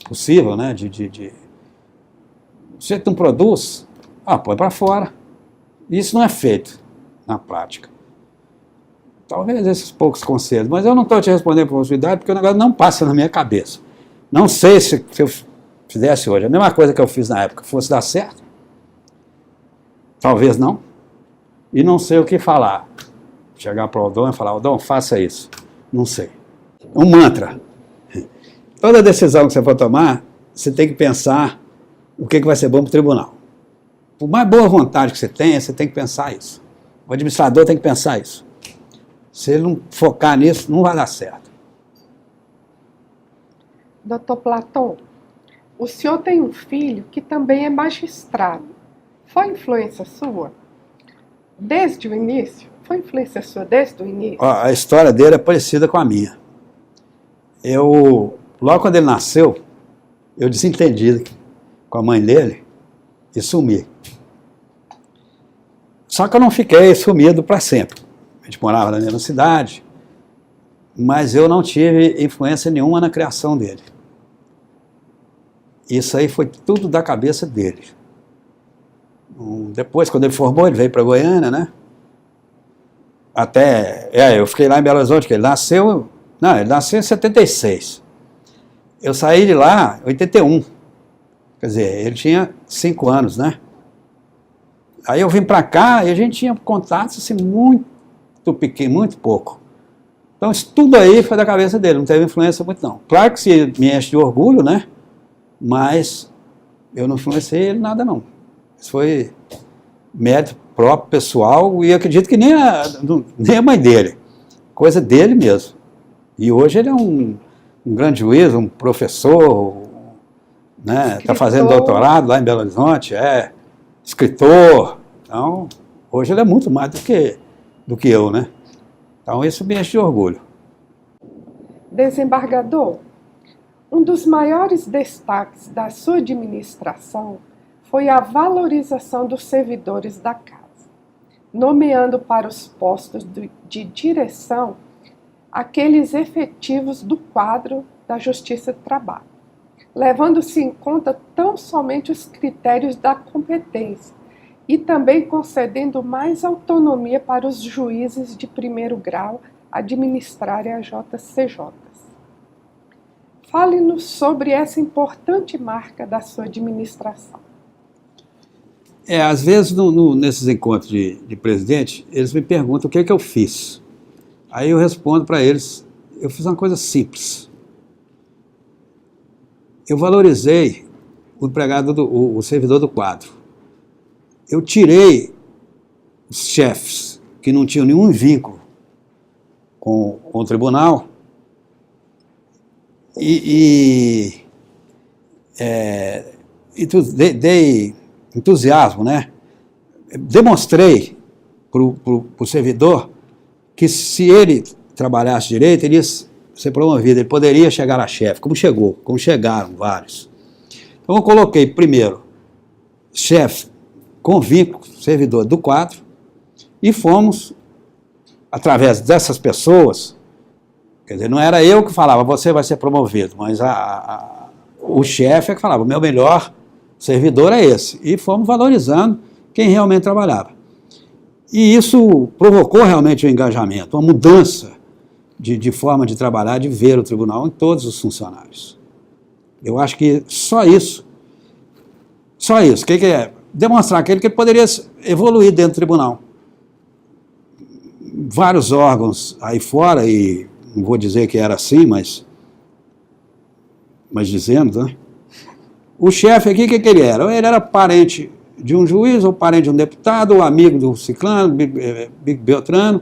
possível, né, você não produz, põe para fora. Isso não é feito na prática. Talvez esses poucos conselhos, mas eu não estou te respondendo por possibilidade, porque o negócio não passa na minha cabeça. Não sei se eu fizesse hoje a mesma coisa que eu fiz na época, fosse dar certo. Talvez não. E não sei o que falar. Chegar para o Aldon e falar, Aldon, faça isso. Não sei. Um mantra. Toda decisão que você for tomar, você tem que pensar o que vai ser bom para o tribunal. Por mais boa vontade que você tenha, você tem que pensar isso. O administrador tem que pensar isso. Se ele não focar nisso, não vai dar certo.
Doutor Platão, o senhor tem um filho que também é magistrado. Foi influência sua? Desde o início? Foi influência sua desde o início?
A história dele é parecida com a minha. Logo quando ele nasceu, eu desentendi com a mãe dele e sumi. Só que eu não fiquei sumido para sempre. A gente morava na mesma cidade, mas eu não tive influência nenhuma na criação dele. Isso aí foi tudo da cabeça dele. Depois, quando ele formou, ele veio para Goiânia, né? Eu fiquei lá em Belo Horizonte, que ele nasceu em 76. Eu saí de lá em 81. Quer dizer, ele tinha 5 anos, né? Aí eu vim para cá e a gente tinha contatos assim, muito pequeno, muito pouco. Então isso tudo aí foi da cabeça dele, não teve influência muito não. Claro que se me enche de orgulho, né? Mas eu não influenciei ele nada não. Isso foi mérito próprio, pessoal, e eu acredito que nem a mãe dele. Coisa dele mesmo. E hoje ele é um grande juiz, um professor, né? Está fazendo doutorado lá em Belo Horizonte, escritor. Então, hoje ele é muito mais do que eu, né? Então, isso me enche de orgulho.
Desembargador, um dos maiores destaques da sua administração foi a valorização dos servidores da casa, nomeando para os postos de direção aqueles efetivos do quadro da Justiça do Trabalho, levando-se em conta tão somente os critérios da competência e também concedendo mais autonomia para os juízes de primeiro grau administrarem as JCJs. Fale-nos sobre essa importante marca da sua administração.
Às vezes, nesses encontros de presidente, eles me perguntam o que é que eu fiz. Aí eu respondo para eles, eu fiz uma coisa simples. Eu valorizei o empregado, o servidor do quadro. Eu tirei os chefes que não tinham nenhum vínculo com o tribunal e dei entusiasmo, né? Demonstrei para o servidor que se ele trabalhasse direito, ele ia ser promovido, ele poderia chegar a chefe, como chegaram vários. Então eu coloquei primeiro chefe com vínculo, servidor do quadro, e fomos, através dessas pessoas, quer dizer, não era eu que falava, você vai ser promovido, mas o chefe é que falava, o meu melhor servidor é esse. E fomos valorizando quem realmente trabalhava. E isso provocou realmente um engajamento, uma mudança de forma de trabalhar, de ver o tribunal em todos os funcionários. Eu acho que só isso, o que é? Demonstrar aquele que poderia evoluir dentro do tribunal. Vários órgãos aí fora, e não vou dizer que era assim, mas dizendo, né? O chefe aqui, o que ele era? Ele era parente de um juiz, ou parente de um deputado, ou amigo do ciclano, Beltrano.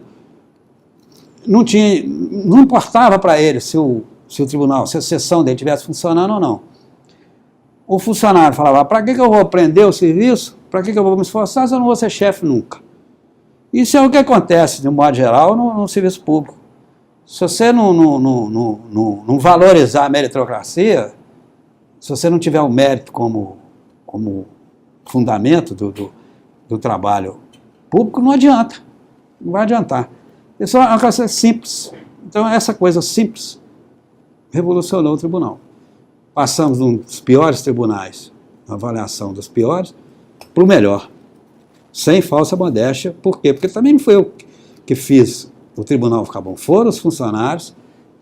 não importava para ele se o tribunal, se a sessão dele estivesse funcionando ou não. O funcionário falava, para que eu vou aprender o serviço? Para que eu vou me esforçar se eu não vou ser chefe nunca? Isso é o que acontece, de um modo geral, no serviço público. Se você não valorizar a meritocracia, se você não tiver o mérito como fundamento do trabalho público, não adianta. Não vai adiantar. Isso é uma coisa simples. Então, essa coisa simples revolucionou o tribunal. Passamos de um dos piores tribunais, uma avaliação dos piores, para o melhor. Sem falsa modéstia. Por quê? Porque também não foi eu que fiz o tribunal ficar bom. Foram os funcionários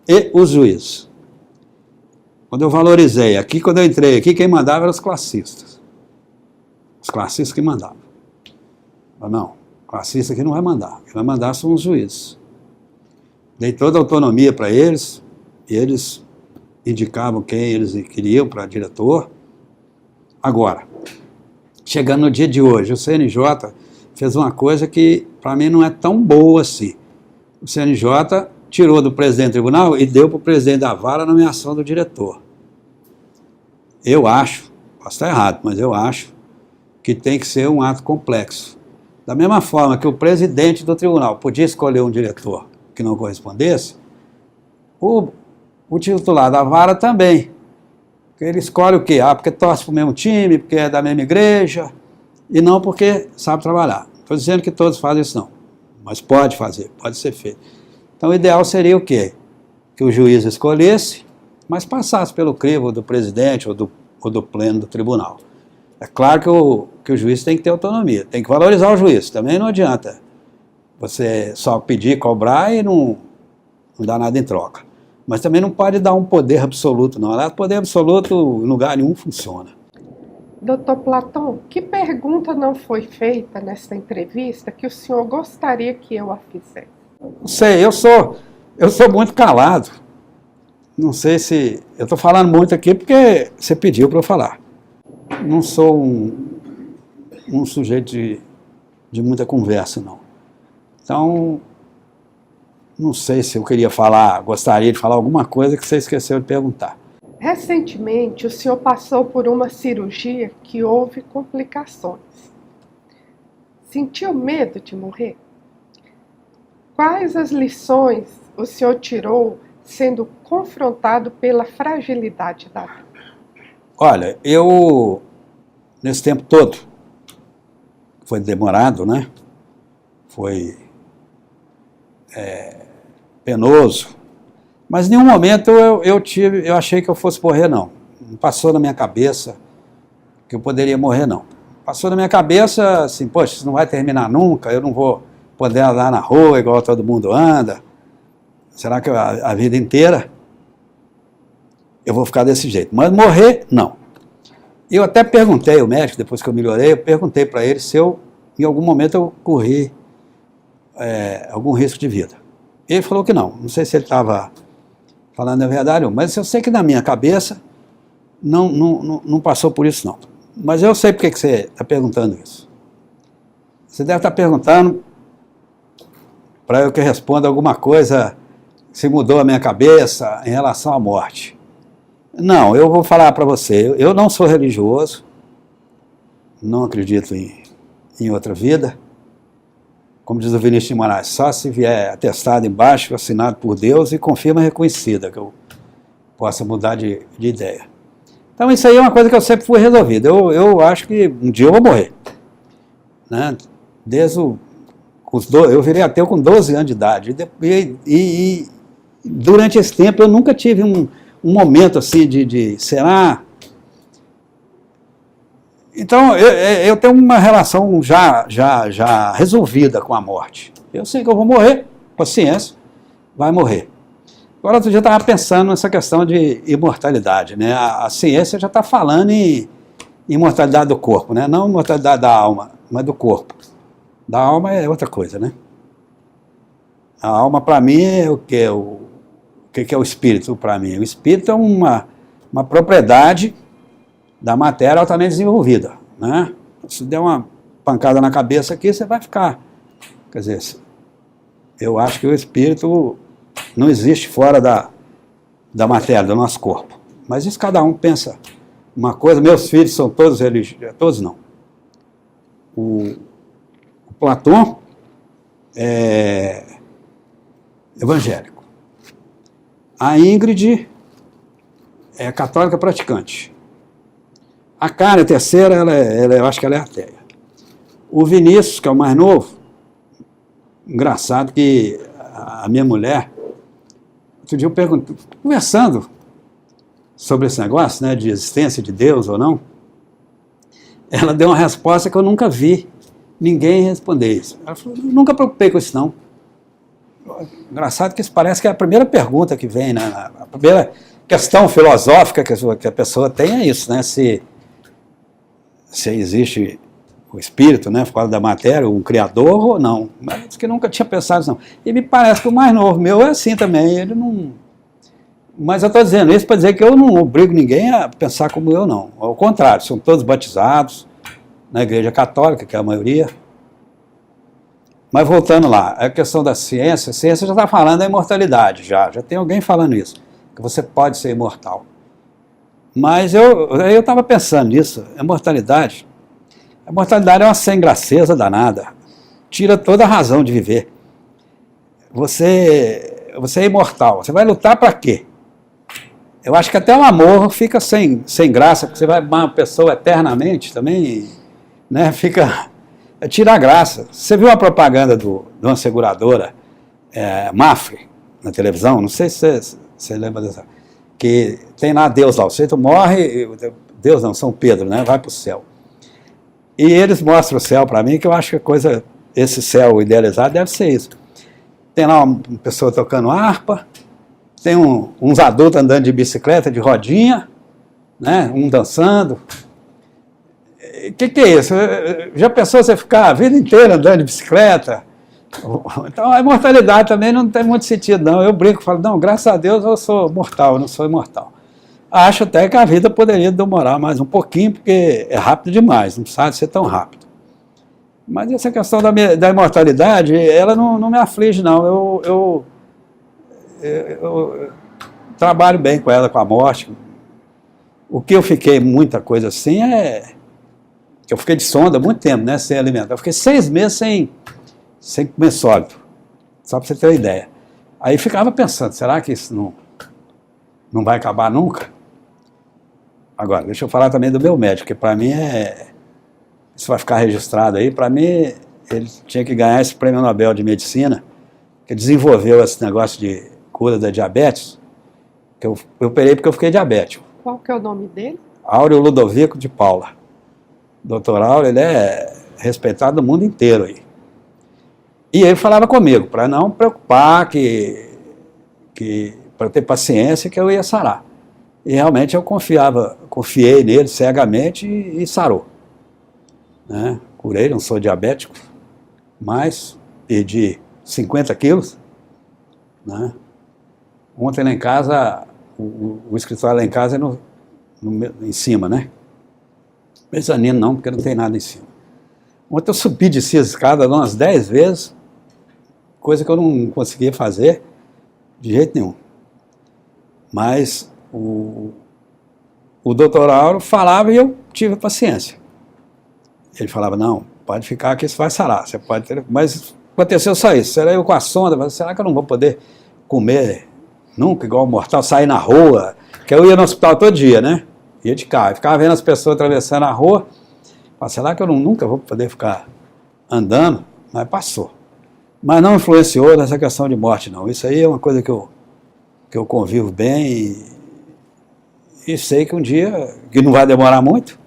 e os juízes. Quando eu valorizei aqui, quando eu entrei aqui, quem mandava eram os classistas. Os classistas que mandavam. Mas não, classista aqui não vai mandar. Quem vai mandar são os juízes. Dei toda a autonomia para eles, e eles indicavam quem eles queriam para diretor. Agora, chegando no dia de hoje, o CNJ fez uma coisa que para mim não é tão boa assim. O CNJ tirou do presidente do tribunal e deu para o presidente da vara a nomeação do diretor. Eu acho, posso estar errado, mas eu acho que tem que ser um ato complexo. Da mesma forma que o presidente do tribunal podia escolher um diretor que não correspondesse, o titular da vara também. Ele escolhe o quê? Ah, porque torce para o mesmo time, porque é da mesma igreja, e não porque sabe trabalhar. Estou dizendo que todos fazem isso não, mas pode fazer, pode ser feito. Então o ideal seria o quê? Que o juiz escolhesse, mas passasse pelo crivo do presidente ou do pleno do tribunal. É claro que o juiz tem que ter autonomia, tem que valorizar o juiz, também não adianta você só pedir, cobrar e não dar nada em troca. Mas também não pode dar um poder absoluto, não. O poder absoluto em lugar nenhum funciona.
Doutor Platão, que pergunta não foi feita nessa entrevista que o senhor gostaria que eu a fizesse?
Não sei, eu sou muito calado. Não sei se... Eu estou falando muito aqui porque você pediu para eu falar. Não sou um sujeito de muita conversa, não. Então... Não sei se eu queria falar, gostaria de falar alguma coisa que você esqueceu de perguntar.
Recentemente, o senhor passou por uma cirurgia que houve complicações. Sentiu medo de morrer? Quais as lições o senhor tirou sendo confrontado pela fragilidade da vida?
Olha, eu, nesse tempo todo, foi demorado, né? Foi... penoso, mas em nenhum momento eu achei que eu fosse morrer, não. Não passou na minha cabeça que eu poderia morrer, não. Passou na minha cabeça assim, poxa, isso não vai terminar nunca, eu não vou poder andar na rua igual todo mundo anda. Será que a vida inteira eu vou ficar desse jeito? Mas morrer, não. Eu até perguntei ao médico, depois que eu melhorei, eu perguntei para ele se em algum momento eu corri algum risco de vida. Ele falou que não. Não sei se ele estava falando a verdade ou não, mas eu sei que na minha cabeça não passou por isso, não. Mas eu sei por que você está perguntando isso. Você deve estar perguntando para eu que responda alguma coisa se mudou a minha cabeça em relação à morte. Não, eu vou falar para você. Eu não sou religioso, não acredito em outra vida. Como diz o Vinícius de Moraes, só se vier atestado embaixo, assinado por Deus e com firma reconhecida, que eu possa mudar de ideia. Então isso aí é uma coisa que eu sempre fui resolvido. Eu acho que um dia eu vou morrer. Né? Eu virei ateu com 12 anos de idade. E durante esse tempo eu nunca tive um momento assim de será... Então, eu tenho uma relação já resolvida com a morte. Eu sei que eu vou morrer, paciência, vai morrer. Agora, outro dia eu estava pensando nessa questão de imortalidade, né? A ciência já está falando em imortalidade do corpo, né? Não imortalidade da alma, mas do corpo. Da alma é outra coisa, né? A alma, para mim, é o quê? O que é o espírito para mim? O espírito é uma propriedade da matéria altamente desenvolvida, né? Se der uma pancada na cabeça aqui, você vai ficar, quer dizer, Eu acho que o espírito não existe fora da matéria, do nosso corpo. Mas isso cada um pensa uma coisa. Meus filhos são todos religiosos, todos não. O Platão é evangélico. A Ingrid é católica praticante. A Karen, a terceira, eu acho que ela é ateia. O Vinícius, que é o mais novo, engraçado que a minha mulher, outro dia eu perguntei, conversando sobre esse negócio, né, de existência de Deus ou não, ela deu uma resposta que eu nunca vi ninguém responder isso. Ela falou, nunca preocupei com isso não. Engraçado que isso parece que é a primeira pergunta que vem, né, a primeira questão filosófica que a pessoa tem é isso, né, se existe o espírito, né, fora da matéria, um criador ou não. Mas que nunca tinha pensado isso não. E me parece que o mais novo meu é assim também, ele não... Mas eu estou dizendo isso para dizer que eu não obrigo ninguém a pensar como eu, não. Ao contrário, são todos batizados na Igreja Católica, que é a maioria. Mas voltando lá, a questão da ciência, a ciência já está falando da imortalidade, já tem alguém falando isso, que você pode ser imortal. Mas eu estava pensando nisso, a imortalidade é uma sem graceza danada, tira toda a razão de viver. Você é imortal, você vai lutar para quê? Eu acho que até o amor fica sem graça, porque você vai amar uma pessoa eternamente também, né? Tira a graça. Você viu a propaganda de uma seguradora, Mafre, na televisão? Não sei se você lembra dessa. Que tem lá Deus lá, você morre, Deus não, São Pedro, né? Vai para o céu. E eles mostram o céu para mim, que eu acho que esse céu idealizado deve ser isso. Tem lá uma pessoa tocando harpa, tem uns adultos andando de bicicleta, de rodinha, né, um dançando. O que é isso? Já pensou você ficar a vida inteira andando de bicicleta? Então a imortalidade também não tem muito sentido, não. Eu brinco, falo, não, graças a Deus eu sou mortal, eu não sou imortal. Acho até que a vida poderia demorar mais um pouquinho, porque é rápido demais, não precisa ser tão rápido. Mas essa questão da imortalidade, ela não me aflige, não. Eu trabalho bem com ela, com a morte. O que eu fiquei muita coisa assim que eu fiquei de sonda há muito tempo, né, sem alimentar. Eu fiquei 6 meses sem comer sólido, só para você ter uma ideia. Aí ficava pensando, será que isso não vai acabar nunca? Agora, deixa eu falar também do meu médico, que para mim isso vai ficar registrado aí, para mim ele tinha que ganhar esse prêmio Nobel de Medicina, que desenvolveu esse negócio de cura da diabetes, que eu operei porque eu fiquei diabético.
Qual que é o nome dele?
Áureo Ludovico de Paula. Doutor Áureo, ele é respeitado no mundo inteiro aí. E ele falava comigo, para não preocupar, para ter paciência, que eu ia sarar. E realmente eu confiei nele cegamente e sarou. Né? Curei, não sou diabético, mas perdi 50 quilos. Né? Ontem lá em casa, o escritório lá em casa é em cima, né? Mezanino não, porque não tem nada em cima. Ontem eu subi de as escadas umas 10 vezes, coisa que eu não conseguia fazer de jeito nenhum. Mas o doutor Áureo falava e eu tive paciência. Ele falava, não, pode ficar que isso vai sarar, você pode ter... Mas aconteceu só isso, será eu com a sonda, será que eu não vou poder comer nunca, igual mortal, sair na rua? Que eu ia no hospital todo dia, né? Ia de carro, ficava vendo as pessoas atravessando a rua, falava, será que eu nunca vou poder ficar andando? Mas passou. Mas não influenciou nessa questão de morte, não. Isso aí é uma coisa que eu convivo bem e sei que um dia, que não vai demorar muito,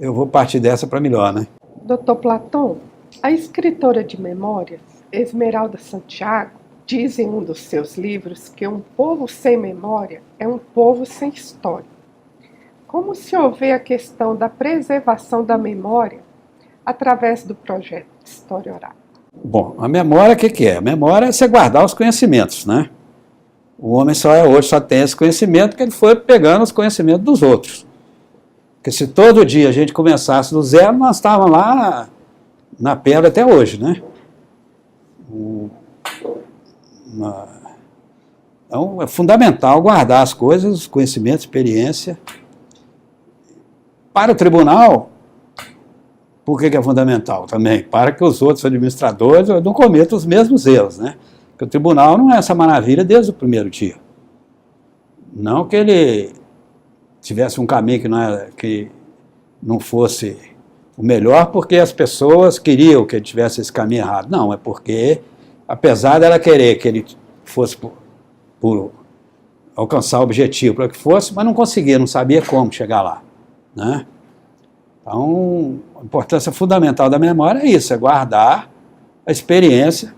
eu vou partir dessa para melhor, né?
Dr. Platão, a escritora de memórias, Esmeralda Santiago, diz em um dos seus livros que um povo sem memória é um povo sem história. Como o senhor vê a questão da preservação da memória através do projeto de História Oral?
Bom, a memória, o que é? A memória é você guardar os conhecimentos, né? O homem hoje só tem esse conhecimento porque ele foi pegando os conhecimentos dos outros. Porque se todo dia a gente começasse do zero, nós estávamos lá na pedra até hoje, né? Então, é fundamental guardar as coisas, conhecimento, experiência. Para o tribunal, por que é fundamental também? Para que os outros administradores não cometam os mesmos erros, né? Porque o tribunal não é essa maravilha desde o primeiro dia. Não que ele tivesse um caminho que não fosse o melhor porque as pessoas queriam que ele tivesse esse caminho errado. Não, é porque, apesar dela querer que ele fosse por alcançar o objetivo para que fosse, mas não conseguia, não sabia como chegar lá, né? Então, a importância fundamental da memória é isso, é guardar a experiência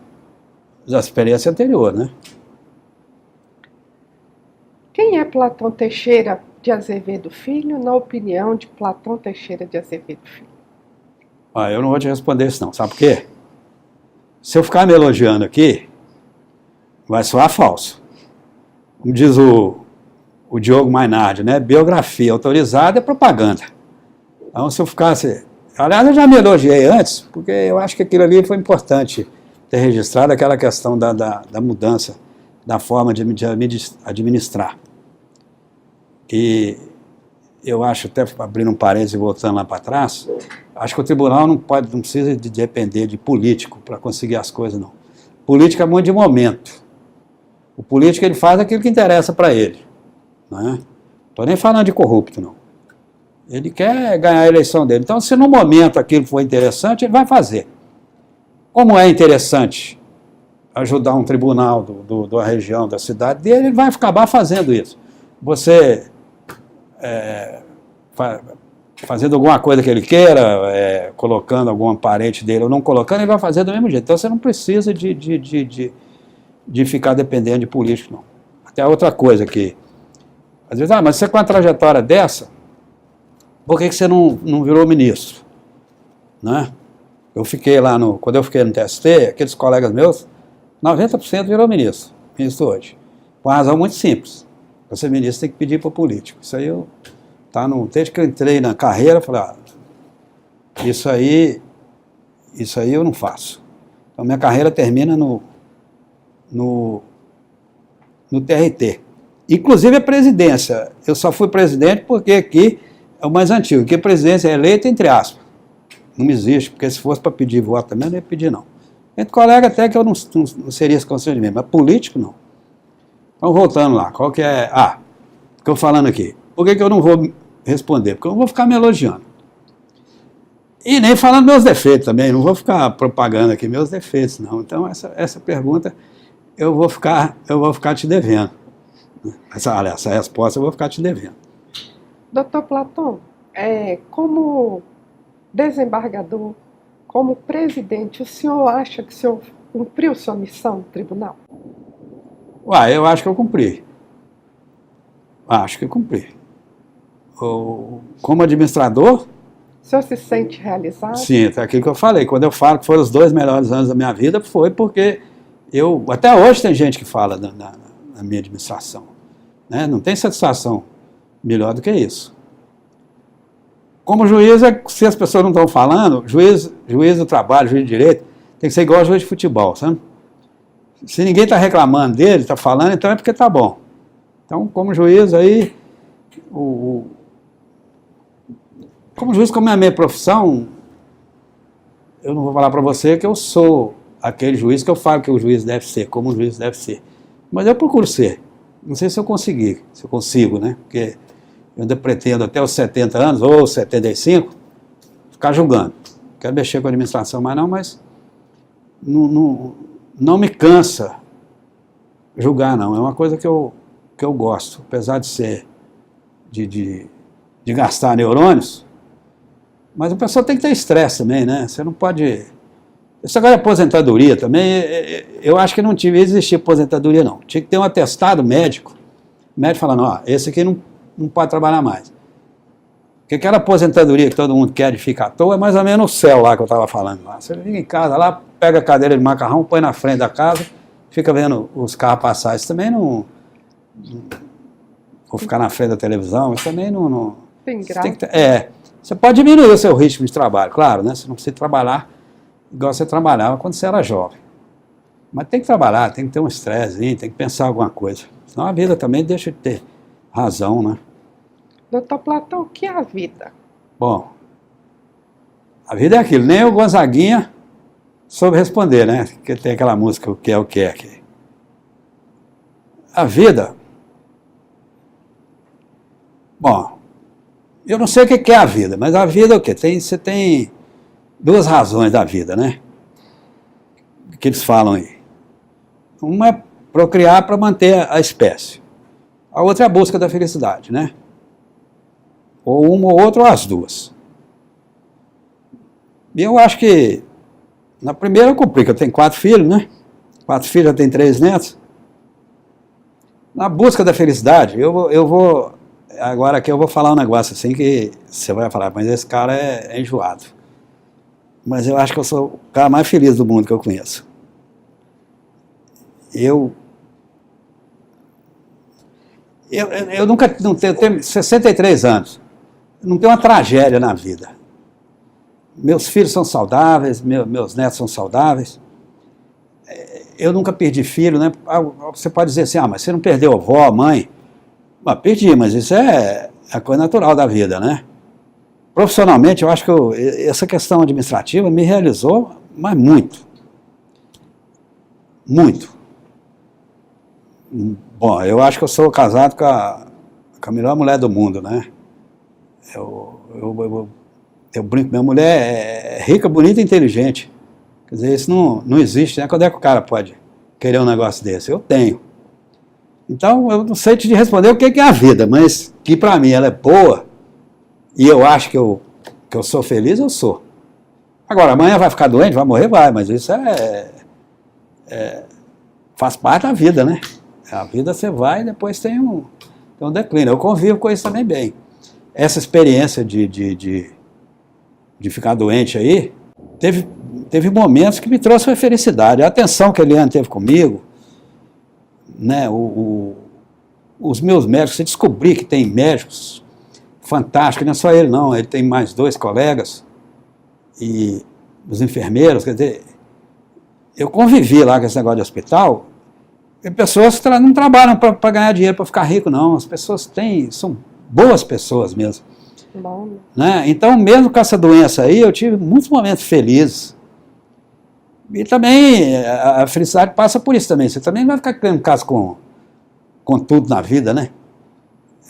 anterior, né?
Quem é Platão Teixeira de Azevedo Filho, na opinião de Platão Teixeira de Azevedo Filho?
Eu não vou te responder isso não, sabe por quê? Se eu ficar me elogiando aqui, vai soar falso. Como diz o Diogo Mainardi, né? Biografia autorizada é propaganda. Então, se eu ficasse... Aliás, eu já me elogiei antes, porque eu acho que aquilo ali foi importante ter registrado aquela questão da mudança da forma de administrar. E eu acho, até abrindo um parênteses e voltando lá para trás, acho que o tribunal não precisa de depender de político para conseguir as coisas, não. Política é muito de momento. O político ele faz aquilo que interessa para ele. Não estou nem falando de corrupto, não. Ele quer ganhar a eleição dele. Então, se no momento aquilo for interessante, ele vai fazer. Como é interessante ajudar um tribunal da região, da cidade dele, ele vai acabar fazendo isso. Você fazendo alguma coisa que ele queira, colocando algum parente dele ou não colocando, ele vai fazer do mesmo jeito. Então, você não precisa de ficar dependendo de político, não. Até outra coisa que, às vezes, mas você com uma trajetória dessa, por que você não virou ministro? Né? Eu fiquei lá quando eu fiquei no TST, aqueles colegas meus, 90% virou ministro hoje. Por uma razão muito simples. Para ser ministro tem que pedir para o político. Isso aí desde que eu entrei na carreira, eu falei, isso aí eu não faço. Então minha carreira termina no TRT. Inclusive a presidência. Eu só fui presidente porque aqui é o mais antigo, que a presidência é eleita entre aspas. Não existe, porque se fosse para pedir voto também, eu não ia pedir, não. Entre colega até que eu não seria esse constrangimento, mas político, não. Então, voltando lá, qual que é... estou falando aqui. Por que eu não vou responder? Porque eu não vou ficar me elogiando. E nem falando meus defeitos também, não vou ficar propagando aqui meus defeitos, não. Então, essa pergunta eu vou ficar te devendo. Essa resposta eu vou ficar te devendo.
Doutor Platão, como desembargador, como presidente, o senhor acha que o senhor cumpriu sua missão no tribunal?
Eu acho que eu cumpri. Acho que eu cumpri. Como administrador...
O senhor se sente realizado?
Sim, é aquilo que eu falei. Quando eu falo que foram os 2 melhores anos da minha vida, foi porque até hoje tem gente que fala na minha administração. Né? Não tem satisfação melhor do que isso. Como juiz, se as pessoas não estão falando, juiz do trabalho, juiz de direito, tem que ser igual juiz de futebol, sabe? Se ninguém está reclamando dele, está falando, então é porque está bom. Então, como juiz, aí, como é a minha profissão, eu não vou falar para você que eu sou aquele juiz que eu falo que o juiz deve ser, como o juiz deve ser. Mas eu procuro ser. Não sei se eu consigo, né? Porque eu ainda pretendo até os 70 anos, ou 75, ficar julgando. Não quero mexer com a administração mais não, mas não me cansa julgar, não. É uma coisa que eu gosto, apesar de ser de gastar neurônios, mas a pessoa tem que ter estresse também, né? Você não pode... Isso agora é aposentadoria também, eu acho que não devia existir aposentadoria, não. Tinha que ter um atestado médico, o médico falando, esse aqui não pode trabalhar mais. Porque aquela aposentadoria que todo mundo quer de ficar à toa é mais ou menos o céu lá que eu estava falando. Lá. Você fica em casa lá, pega a cadeira de macarrão, põe na frente da casa, fica vendo os carros passar. Isso também não... Ou ficar na frente da televisão, isso também não
tem graça.
Você pode diminuir o seu ritmo de trabalho, claro, né? Você não precisa trabalhar igual você trabalhava quando você era jovem. Mas tem que trabalhar, tem que ter um estresse, tem que pensar alguma coisa. Senão a vida também deixa de ter razão, né?
Doutor Platão, o que é a vida?
Bom, a vida é aquilo. Nem o Gonzaguinha soube responder, né? Porque tem aquela música, o que é aqui. A vida... Bom, eu não sei o que é a vida, mas a vida é o quê? Você tem duas razões da vida, né? Que eles falam aí. Uma é procriar para manter a espécie. A outra é a busca da felicidade, né? Ou uma ou outra, ou as duas. E eu acho que, na primeira eu cumpri, que eu tenho 4 filhos, né? 4 filhos, eu tenho 3 netos. Na busca da felicidade, eu vou... Agora aqui eu vou falar um negócio assim que você vai falar, mas esse cara é enjoado. Mas eu acho que eu sou o cara mais feliz do mundo que eu conheço. Eu nunca, não tenho 63 anos, não tenho uma tragédia na vida. Meus filhos são saudáveis, meus netos são saudáveis. Eu nunca perdi filho, né? Você pode dizer assim, mas você não perdeu a avó, a mãe? Perdi, mas isso é a coisa natural da vida, né? Profissionalmente, eu acho que essa questão administrativa me realizou, mas muito. Muito. Bom, eu acho que eu sou casado com a melhor mulher do mundo, né? Eu brinco, minha mulher é rica, bonita e inteligente. Quer dizer, isso não existe, né? Quando é que o cara pode querer um negócio desse? Eu tenho. Então, eu não sei te responder o que é a vida, mas que para mim ela é boa, e eu acho que eu sou feliz, eu sou. Agora, amanhã vai ficar doente, vai morrer, vai, mas isso faz parte da vida, né? A vida você vai e depois tem um declínio. Eu convivo com isso também bem. Essa experiência de ficar doente aí, teve momentos que me trouxe uma felicidade. A atenção que a Eliane teve comigo, né, os meus médicos, você descobrir que tem médicos fantásticos, não é só ele não, ele tem mais 2 colegas, e os enfermeiros, quer dizer, eu convivi lá com esse negócio de hospital, e pessoas que não trabalham para ganhar dinheiro, para ficar rico, não, as pessoas são boas pessoas mesmo.
Bom.
Né? Então, mesmo com essa doença aí, eu tive muitos momentos felizes. E também a felicidade passa por isso também. Você também não vai ficar criando caso com tudo na vida, né?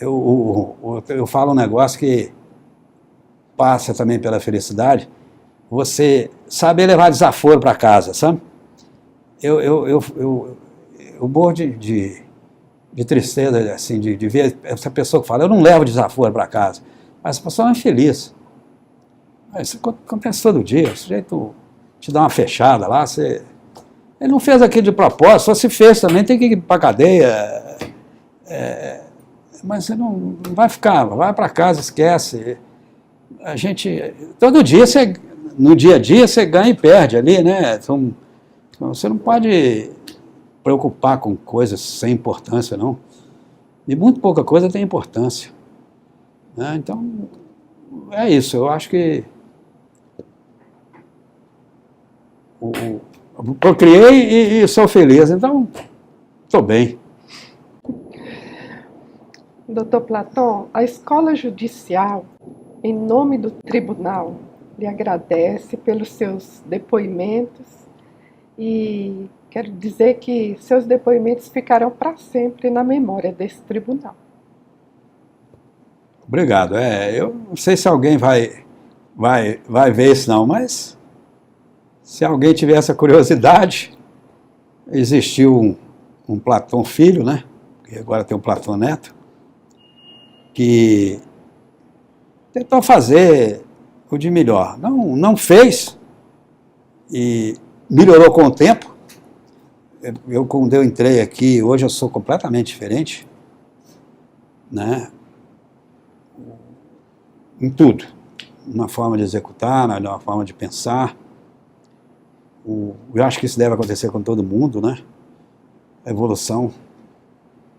Eu falo um negócio que passa também pela felicidade. Você saber levar desaforo para casa, sabe? Eu morro de tristeza, assim, de ver essa pessoa que fala, eu não levo desaforo para casa. Mas essa pessoa não é feliz. Isso acontece todo dia, o sujeito te dá uma fechada lá, ele não fez aquilo de propósito, só se fez também, tem que ir para a cadeia, mas você não vai ficar, vai para casa, esquece. A gente, todo dia, no dia a dia, você ganha e perde ali, né? Então, você não pode preocupar com coisas sem importância, não. E muito pouca coisa tem importância. Né? Então, é isso, eu acho que procriei e sou feliz, então estou bem.
Doutor Platão, a escola judicial, em nome do tribunal, lhe agradece pelos seus depoimentos e quero dizer que seus depoimentos ficarão para sempre na memória desse tribunal.
Obrigado. Eu não sei se alguém vai ver isso não, mas se alguém tiver essa curiosidade, existiu um Platão filho, né? E agora tem um Platão neto, que tentou fazer o de melhor. Não fez e melhorou com o tempo. Quando eu entrei aqui, hoje eu sou completamente diferente, né? Em tudo. Na forma de executar, na forma de pensar. Eu acho que isso deve acontecer com todo mundo, né? A evolução.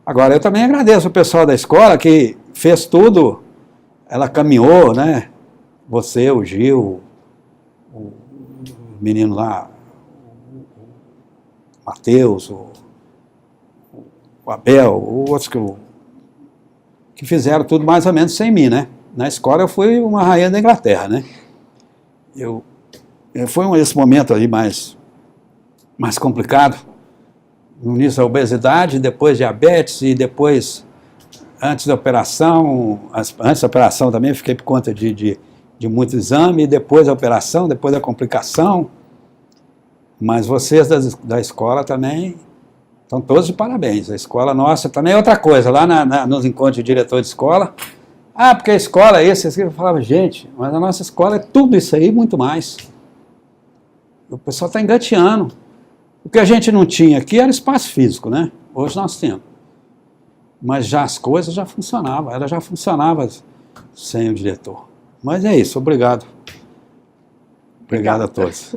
Agora, eu também agradeço o pessoal da escola que fez tudo, ela caminhou, né? Você, o Gil, o menino lá, Matheus, o Abel, outros que fizeram tudo mais ou menos sem mim, né? Na escola eu fui uma rainha da Inglaterra, né? Foi esse momento ali mais complicado, no início da obesidade, depois diabetes e depois, antes da operação também fiquei por conta de muito exame, e depois da operação, depois da complicação. Mas vocês da escola também estão todos de parabéns. A escola nossa também é outra coisa. Lá nos encontros de diretor de escola, porque a escola é isso. Eu falava, gente, mas a nossa escola é tudo isso aí e muito mais. O pessoal está engateando. O que a gente não tinha aqui era espaço físico, né? Hoje nós temos. Mas já as coisas já funcionavam. Ela já funcionava sem o diretor. Mas é isso, obrigado. Obrigado a todos.